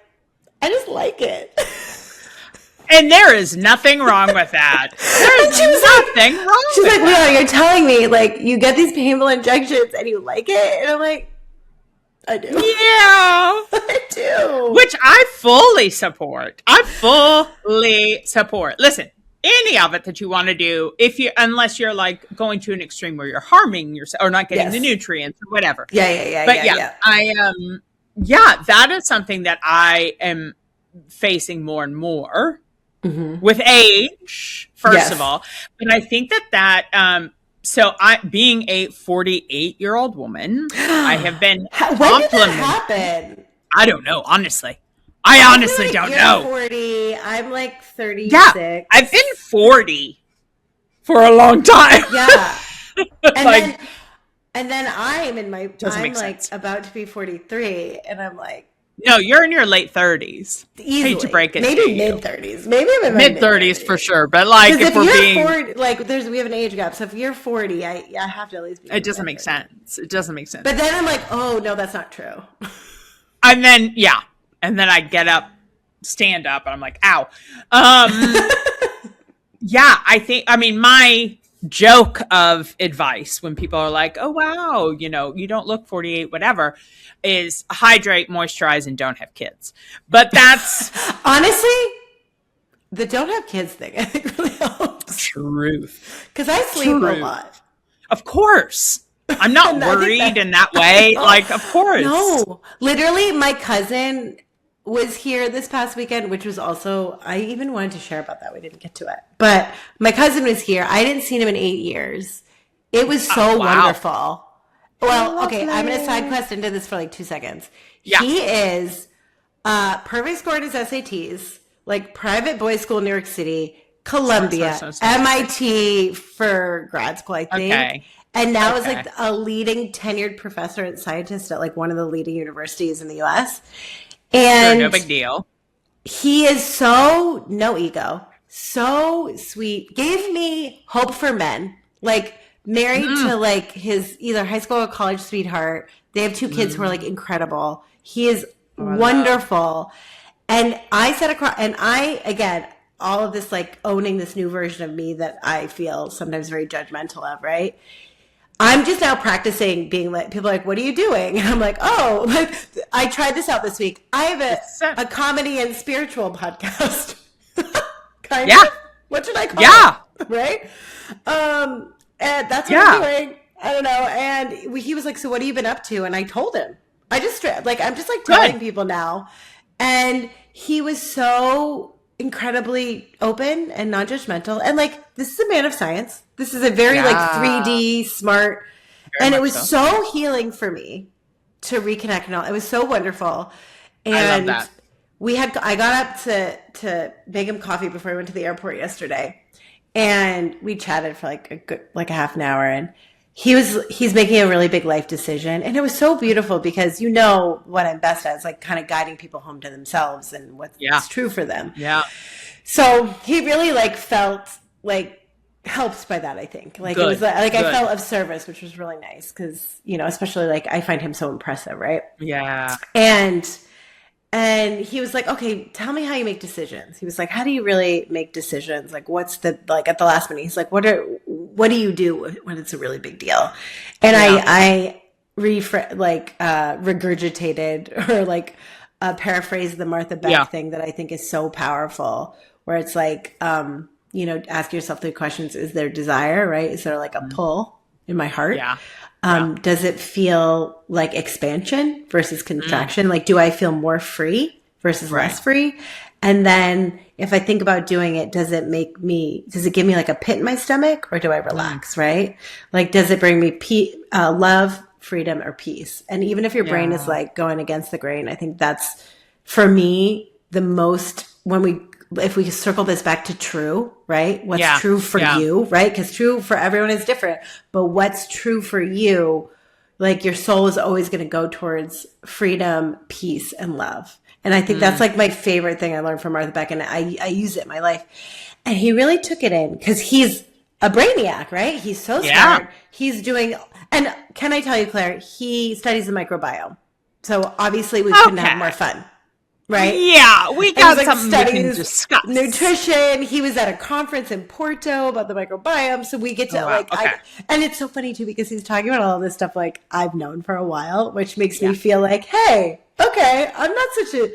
I just like it. And there is nothing wrong with that. There's nothing wrong she's with like, that. Well, you're telling me you get these painful injections and you like it? And I'm like, I do. Yeah. I do. Which I fully support. Listen, any of it that you want to do, unless you're going to an extreme where you're harming yourself or not getting the nutrients or whatever. Yeah. But that is something that I am facing more and more with age, first of all. But I think that so being a 48-year-old woman, I have been when did that happen? I don't know, honestly. I honestly don't know. 40. I'm 36. Yeah, I've been 40 for a long time. Yeah. And then I'm in my, I'm about to be 43, and I'm like. No, you're in your late 30s. Easily. Hate to break it Maybe to mid 30s. Maybe I'm in my mid 30s for sure. But if we're being 40, we have an age gap. So if you're 40, I have to at least be. It doesn't make sense. It doesn't make sense. But then I'm like, oh no, that's not true. And then I get up, stand up, and I'm like, ow. I think. My joke of advice when people are like, oh wow, you don't look 48, whatever, is hydrate, moisturize, and don't have kids. But that's honestly, the don't have kids thing I think really helps. Truth. Because I sleep a Truth. lot. Of course. I'm not worried in that way. Like, of course. No, literally, my cousin was here this past weekend, which was also, I even wanted to share about that. We didn't get to it. But my cousin was here. I didn't see him in 8 years. It was so wonderful. Well, okay, I'm going to side quest into this for like 2 seconds. Yeah. He is perfect score in his SATs, like private boys school in New York City, Columbia, MIT for grad school, I think. Okay. And now is like a leading tenured professor and scientist at like one of the leading universities in the US. And no big deal. He is so no ego, so sweet. Gave me hope for men. Like married to like his either high school or college sweetheart. They have 2 kids who are like incredible. He is wonderful. And I sat across, and I, again, all of this like owning this new version of me that I feel sometimes very judgmental of, right? I'm just now practicing being like, people are like, what are you doing? And I'm like, oh, like, I tried this out this week. I have a comedy and spiritual podcast. kind of. What should I call it? Right? And that's what I'm doing. I don't know. And he was like, so what have you been up to? And I told him. I'm just like telling people now. And he was so incredibly open and non-judgmental, and like, this is a man of science. This is a very like 3D smart, very, and it was so healing for me to reconnect and all. It was so wonderful. And I love that. I got up to make him coffee before I went to the airport yesterday, and we chatted for like a half an hour, and he's making a really big life decision. And it was so beautiful because what I'm best at is like kind of guiding people home to themselves and what's true for them. Yeah. So he really like felt like helped by that, I think. Like it was like I felt of service, which was really nice because, especially like I find him so impressive, right? Yeah. And he was like, okay, tell me how you make decisions. He was like, how do you really make decisions? Like, what's like at the last minute? He's like, what do you do when it's a really big deal? And I regurgitated or like paraphrased the Martha Beck thing that I think is so powerful, where it's like, ask yourself the questions: is there desire, right? Is there like a pull in my heart? Yeah. Does it feel like expansion versus contraction? Like, do I feel more free versus less free? And then if I think about doing it, does it give me like a pit in my stomach, or do I relax? Right? Like, does it bring me love, freedom, or peace? And even if your brain is like going against the grain, I think that's, for me, the most, if we circle this back to true, right? What's true for you, right? Because true for everyone is different. But what's true for you, like your soul is always going to go towards freedom, peace, and love. And I think that's like my favorite thing I learned from Martha Beck. And I use it in my life. And he really took it in because he's a brainiac, right? He's so smart. He's doing, and can I tell you, Claire, he studies the microbiome. So obviously we couldn't have more fun. Right? Yeah, we got something we can discuss. Nutrition. He was at a conference in Porto about the microbiome, so we get to and it's so funny too because he's talking about all this stuff like I've known for a while, which makes me feel like, hey, okay, I'm not such a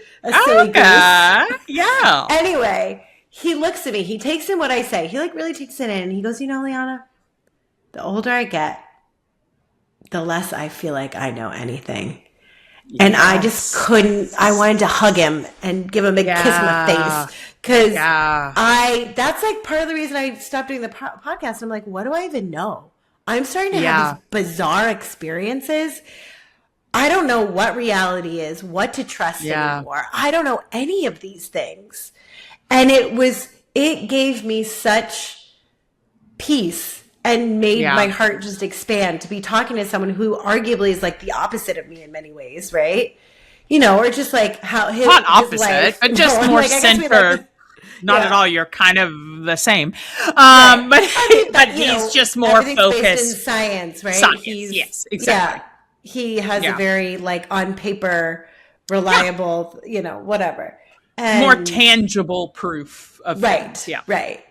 silly goose. Yeah. Anyway, he looks at me. He takes in what I say. He like really takes it in, and he goes, Lianna, the older I get, the less I feel like I know anything. And I just couldn't, I wanted to hug him and give him a big kiss in the face. Cause that's like part of the reason I stopped doing the podcast. I'm like, what do I even know? I'm starting to have these bizarre experiences. I don't know what reality is, what to trust anymore. I don't know any of these things. And it gave me such peace and made my heart just expand to be talking to someone who arguably is like the opposite of me in many ways, right? Or just like how his not opposite, his life, but just more like, centered. Not at all. You're kind of the same, but he's just more focused based in science, right? Yes, exactly. Yeah, he has a very like on paper reliable, whatever, and more tangible proof of things. Yeah, right.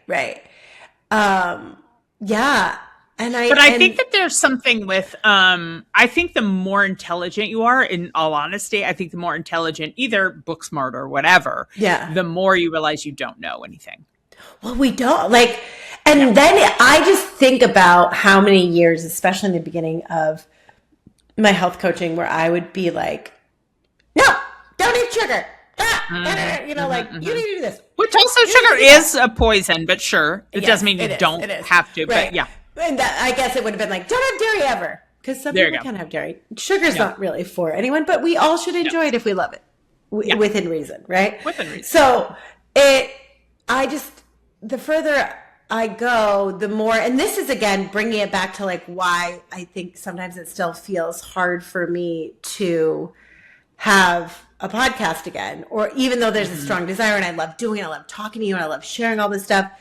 Yeah. I think that there's something with, I think the more intelligent you are, in all honesty, I think the more intelligent, either book smart or whatever, the more you realize you don't know anything. Well, we don't And then I just think about how many years, especially in the beginning of my health coaching, where I would be like, no, don't eat sugar. You know, like, you need to do this. Which also sugar is a poison, but sure. It doesn't mean you don't have to, right. but yeah. And that, I guess it would have been like, don't have dairy ever. Because some people can't have dairy. Sugar's not really for anyone, but we all should enjoy it if we love it. Within reason, right? Within reason. So the further I go, the more, and this is again bringing it back to like why I think sometimes it still feels hard for me to have a podcast again, or even though there's a strong desire and I love doing it, I love talking to you and I love sharing all this stuff,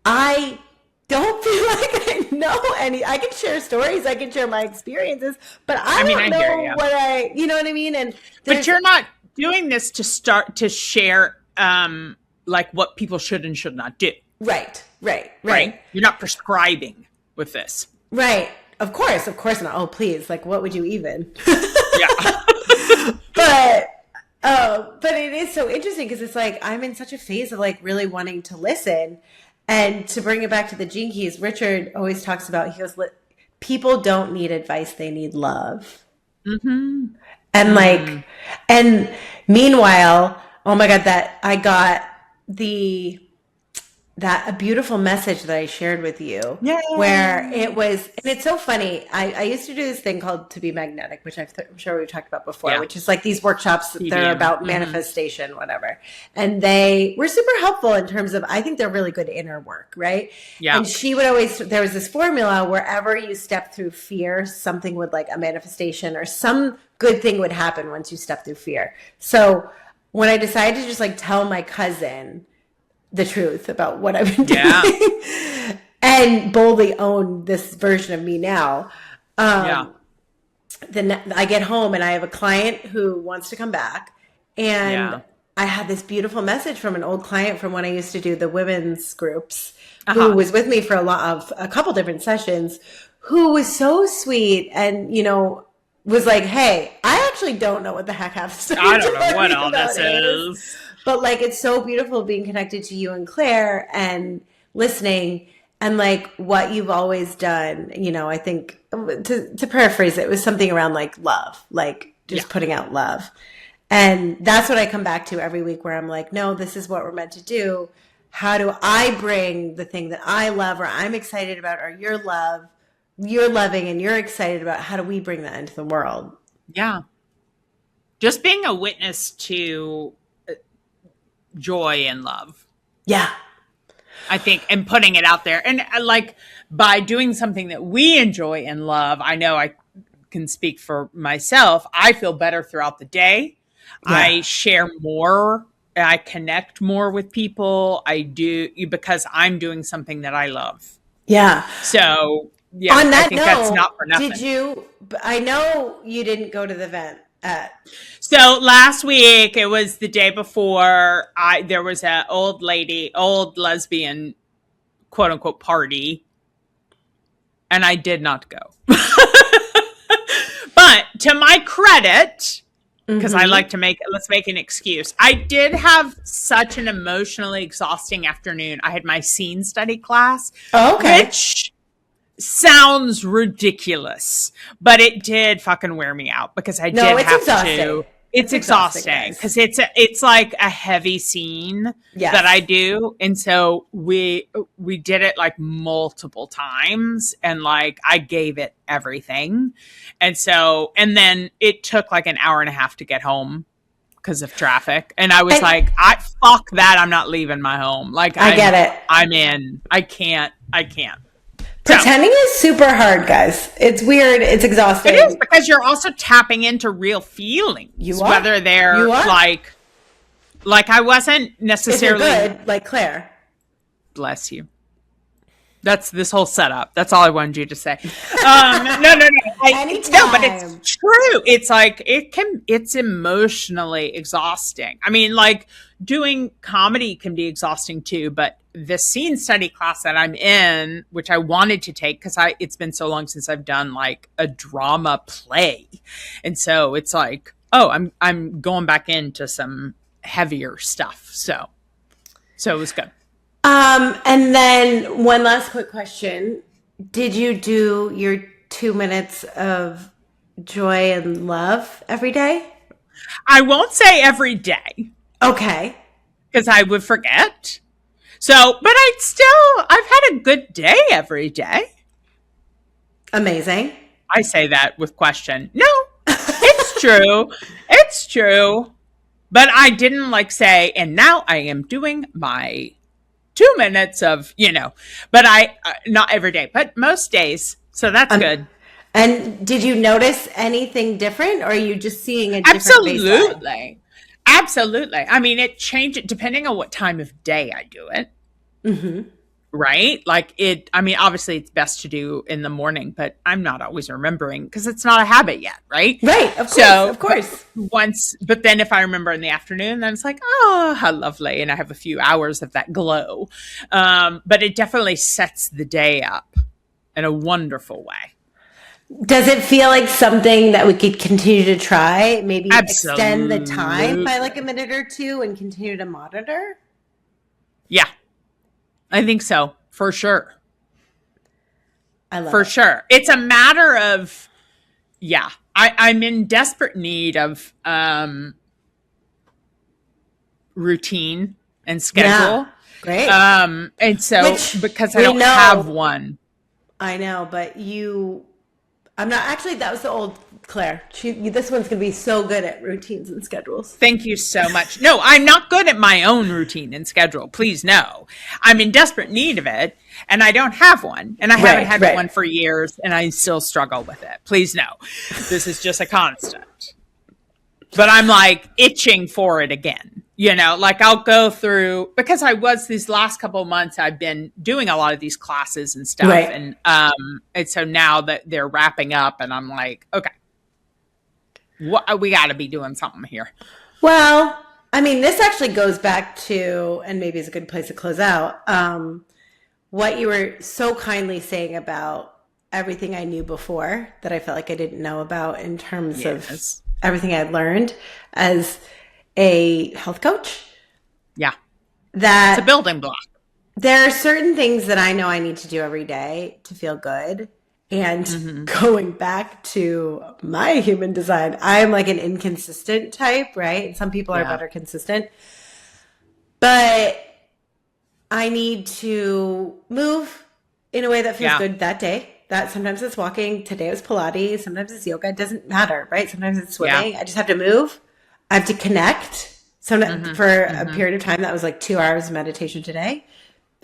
I don't feel like I know any. I can share stories, I can share my experiences, but I don't know what you know what I mean? But you're not doing this to start to share like what people should and should not do. Right. You're not prescribing with this. Right. Of course not. Oh, please. Like, what would you even? Yeah. But it is so interesting because it's like, I'm in such a phase of like really wanting to listen. And to bring it back to the Gene Keys, Richard always talks about, he goes, people don't need advice. They need love. Mm-hmm. And like, and meanwhile, oh my God, that I got a beautiful message that I shared with you. Yay. Where it was, and it's so funny. I used to do this thing called To Be Magnetic, which I'm sure we've talked about before, which is like these workshops that are about manifestation, whatever. And they were super helpful in terms of, I think they're really good inner work, right? Yeah. And she would always, there was this formula, wherever you step through fear, something would, like a manifestation or some good thing would happen once you step through fear. So when I decided to just like tell my cousin the truth about what I've been doing and boldly own this version of me now. Then I get home and I have a client who wants to come back, and I had this beautiful message from an old client from when I used to do the women's groups, who was with me for a couple different sessions, who was so sweet and, you know, was like, hey, I actually don't know what the heck happens to me. I don't know what all this is. But like, it's so beautiful being connected to you and Claire and listening, and like what you've always done. You know, I think to paraphrase it was something around like love, like just putting out love. And that's what I come back to every week, where I'm like, no, this is what we're meant to do. How do I bring the thing that I love or I'm excited about, or you're loving and you're excited about, how do we bring that into the world? Yeah. Just being a witness to joy and love. Yeah. I think, and putting it out there. And like by doing something that we enjoy and love, I know I can speak for myself. I feel better throughout the day. Yeah. I share more. I connect more with people. I do, because I'm doing something that I love. Yeah. So yeah, on that I think note, that's not for nothing. I know you didn't go to the event. So last week, it was the day before, there was an old lesbian, quote unquote, party, and I did not go. But to my credit, because I like to let's make an excuse. I did have such an emotionally exhausting afternoon. I had my scene study class, which sounds ridiculous, but it did fucking wear me out because I did have to. It's exhausting because it's like a heavy scene that I do, and so we did it like multiple times, and like I gave it everything, and then it took like an hour and a half to get home because of traffic, and I was like, fuck that, I'm not leaving my home. Like I get it. I'm in. I can't. Pretending is super hard, guys. It's weird. It's exhausting. It is, because you're also tapping into real feelings. You are. Whether they're like I wasn't necessarily good, like Claire. Bless you. That's this whole setup. That's all I wanted you to say. No. But it's true. It's like it's emotionally exhausting. I mean, like doing comedy can be exhausting too, but the scene study class that I'm in, which I wanted to take because it's been so long since I've done like a drama play. And so it's like, I'm going back into some heavier stuff. So it was good. And then one last quick question. Did you do your 2 minutes of joy and love every day? I won't say every day Okay. because I would forget. So, but I've had a good day every day. Amazing. I say that with question. No, it's true. It's true. But I didn't like say, and now I am doing my 2 minutes of, but not every day, but most days. So that's good. And did you notice anything different, or are you just seeing a different baseline? Absolutely. Absolutely. I mean, it changes depending on what time of day I do it. Right? Obviously it's best to do in the morning, but I'm not always remembering because it's not a habit yet, right? Right, of course, So of course. but then if I remember in the afternoon, then it's like, oh, how lovely. And I have a few hours of that glow. But it definitely sets the day up in a wonderful way. Does it feel like something that we could continue to try? Maybe extend the Absolutely. time by like a minute or two and continue to monitor? Yeah, I think so. For sure. I love For it. sure. It's a matter of, I'm in desperate need of routine and schedule. Yeah, great. And so, Which because I we don't know, have one. I know, but I'm not, actually, that was the old Claire. This one's going to be so good at routines and schedules. Thank you so much. No, I'm not good at my own routine and schedule. Please no. I'm in desperate need of it, and I don't have one. And I haven't had one for years, and I still struggle with it. Please no. This is just a constant. But I'm like itching for it again. I'll go through, because these last couple of months, I've been doing a lot of these classes and stuff. Right. And so now that they're wrapping up, and I'm like, okay, we got to be doing something here. Well, I mean, this actually goes back to, and maybe it's a good place to close out, what you were so kindly saying about everything I knew before that I felt like I didn't know about in terms of everything I had learned as a health coach. Yeah. That it's a building block. There are certain things that I know I need to do every day to feel good. And going back to my human design, I'm like an inconsistent type, right? Some people are better consistent. But I need to move in a way that feels good that day. That sometimes it's walking. Today it was Pilates. Sometimes it's yoga. It doesn't matter, right? Sometimes it's swimming. I just have to move. I have to connect. Sometimes for a period of time, that was like 2 hours of meditation today.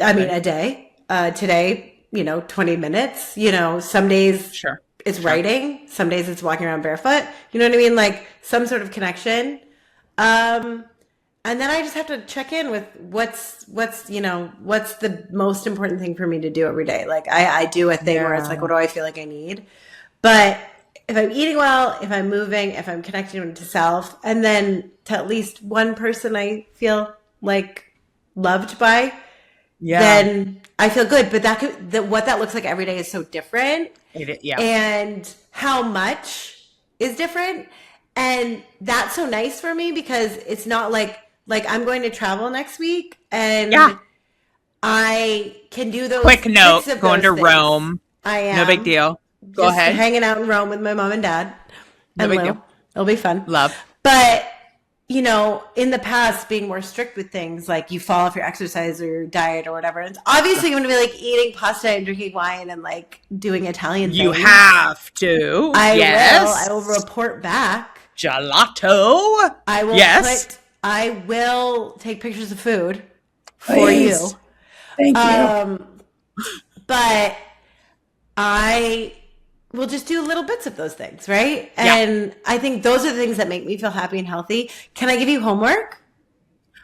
I mean, a day. Today, 20 minutes. Some days it's writing. Some days it's walking around barefoot. You know what I mean? Like some sort of connection. And then I just have to check in with what's the most important thing for me to do every day. Like I do a thing where it's like, what do I feel like I need? But if I'm eating well, if I'm moving, if I'm connecting to self, and then to at least one person I feel like loved by, then I feel good. But what that looks like every day is so different. And how much is different. And that's so nice for me because it's not like I'm going to travel next week and I can do those. Quick note, going to things. Rome. I am. No big deal. Go just ahead. Hanging out in Rome with my mom and dad. No big deal. It'll be fun. Love. But, in the past, being more strict with things, like you fall off your exercise or your diet or whatever, it's obviously going to be like eating pasta and drinking wine and like doing Italian things. You have to. I will report back. Gelato. I will take pictures of food for you. Thank you. But I will just do little bits of those things, right? And I think those are the things that make me feel happy and healthy. Can I give you homework?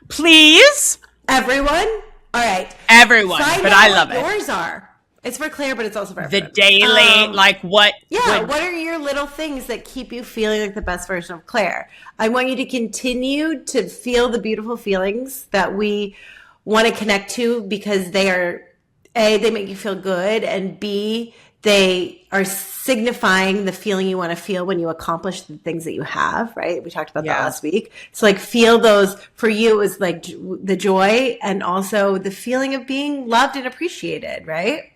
Please? Everyone? All right. Everyone, but I love it. Yours are. It's for Claire, but it's also for everyone. The daily, what? Yeah, what are your little things that keep you feeling like the best version of Claire? I want you to continue to feel the beautiful feelings that we want to connect to because they are A, they make you feel good, and B, they are signifying the feeling you want to feel when you accomplish the things that you have, right? We talked about that Yeah. last week. So like feel those, for you, it was like the joy and also the feeling of being loved and appreciated, right?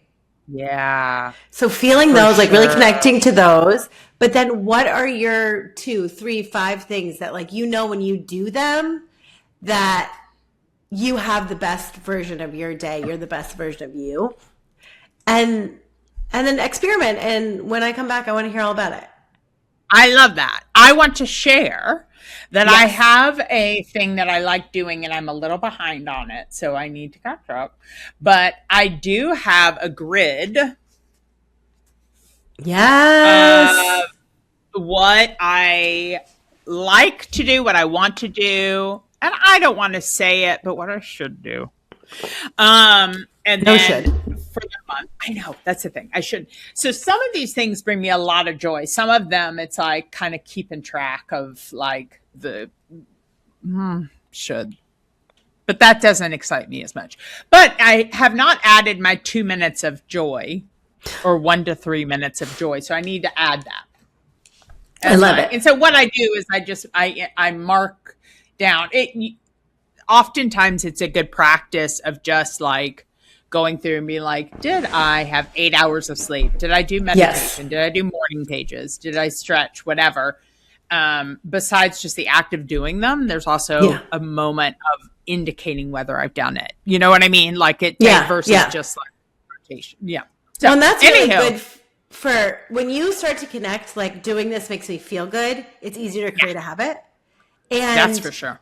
Yeah. So feeling For those, like really sure. connecting to those. But then what are your 2, 3, 5 things that like, when you do them, that you have the best version of your day, you're the best version of you, and then experiment, and when I come back I want to hear all about it. I love that. I want to share that I Yes. have a thing that I like doing and I'm a little behind on it, so I need to catch up. But I do have a grid Yes. of what I like to do, what I want to do, and I don't want to say it, but what I should do. And No then should. for the month, I know that's the thing. I should. So some of these things bring me a lot of joy. Some of them, it's like kind of keeping track of like the should, but that doesn't excite me as much. But I have not added my 2 minutes of joy or 1 to 3 minutes of joy. So I need to add that. I love it. And so what I do is I mark down it. Oftentimes it's a good practice of just like going through and being like, did I have 8 hours of sleep? Did I do meditation? Yes. Did I do morning pages? Did I stretch? Whatever. Besides just the act of doing them, there's also a moment of indicating whether I've done it. You know what I mean? Like it versus just like rotation. Yeah. So, well, and that's really anyhow, good for when you start to connect, like doing this makes me feel good. It's easier to create a habit. And that's for sure.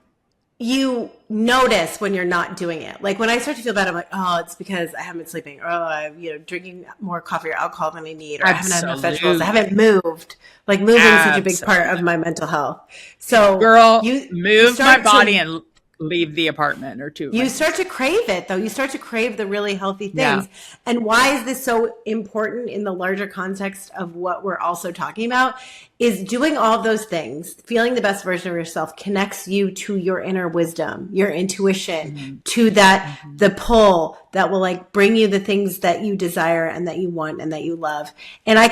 You notice when you're not doing it. Like when I start to feel bad, I'm like, oh, it's because I haven't been sleeping, or I'm drinking more coffee or alcohol than I need, or I haven't had enough vegetables, I haven't moved. Like moving is such a big part of my mental health. So girl, move my body and leave the apartment or two. You start to crave it, though. You start to crave the really healthy things. Yeah. And why is this so important in the larger context of what we're also talking about is doing all of those things, feeling the best version of yourself connects you to your inner wisdom, your intuition, to that, the pull that will like bring you the things that you desire and that you want and that you love. And I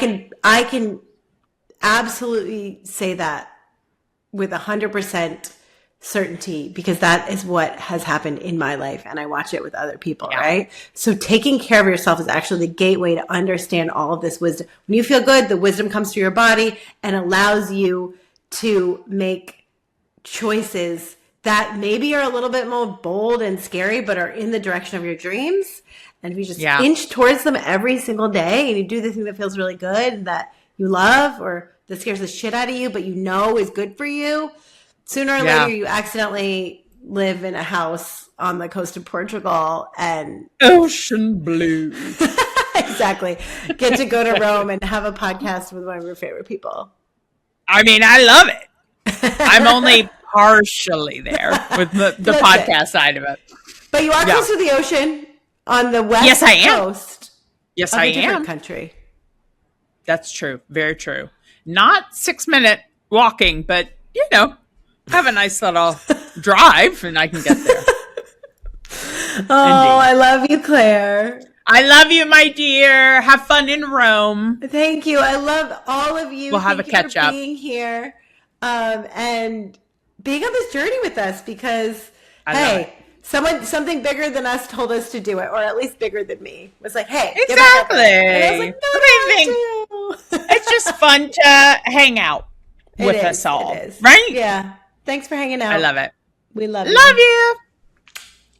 can absolutely say that with 100% certainty, because that is what has happened in my life and I watch it with other people, right? So taking care of yourself is actually the gateway to understand all of this wisdom. When you feel good, the wisdom comes through your body and allows you to make choices that maybe are a little bit more bold and scary, but are in the direction of your dreams. And if you just inch towards them every single day and you do the thing that feels really good, that you love, or that scares the shit out of you, but you know is good for you, sooner or later, you accidentally live in a house on the coast of Portugal and ocean blue. Exactly. Get to go to Rome and have a podcast with one of your favorite people. I mean, I love it. I'm only partially there with the podcast side of it. But you are close to the ocean on the west coast. Yes, of I a different am. Country. That's true. Very true. Not 6-minute walking, but have a nice little drive and I can get there. Oh, I love you, Claire. I love you, my dear. Have fun in Rome. Thank you. I love all of you. We'll have a catch up. Being here and being on this journey with us, because something bigger than us told us to do it, or at least bigger than me. It was like, hey, exactly. And I was like, no, what do you think? It's just fun to hang out with us all, right? Yeah. Thanks for hanging out. I love it. We love you. Love you.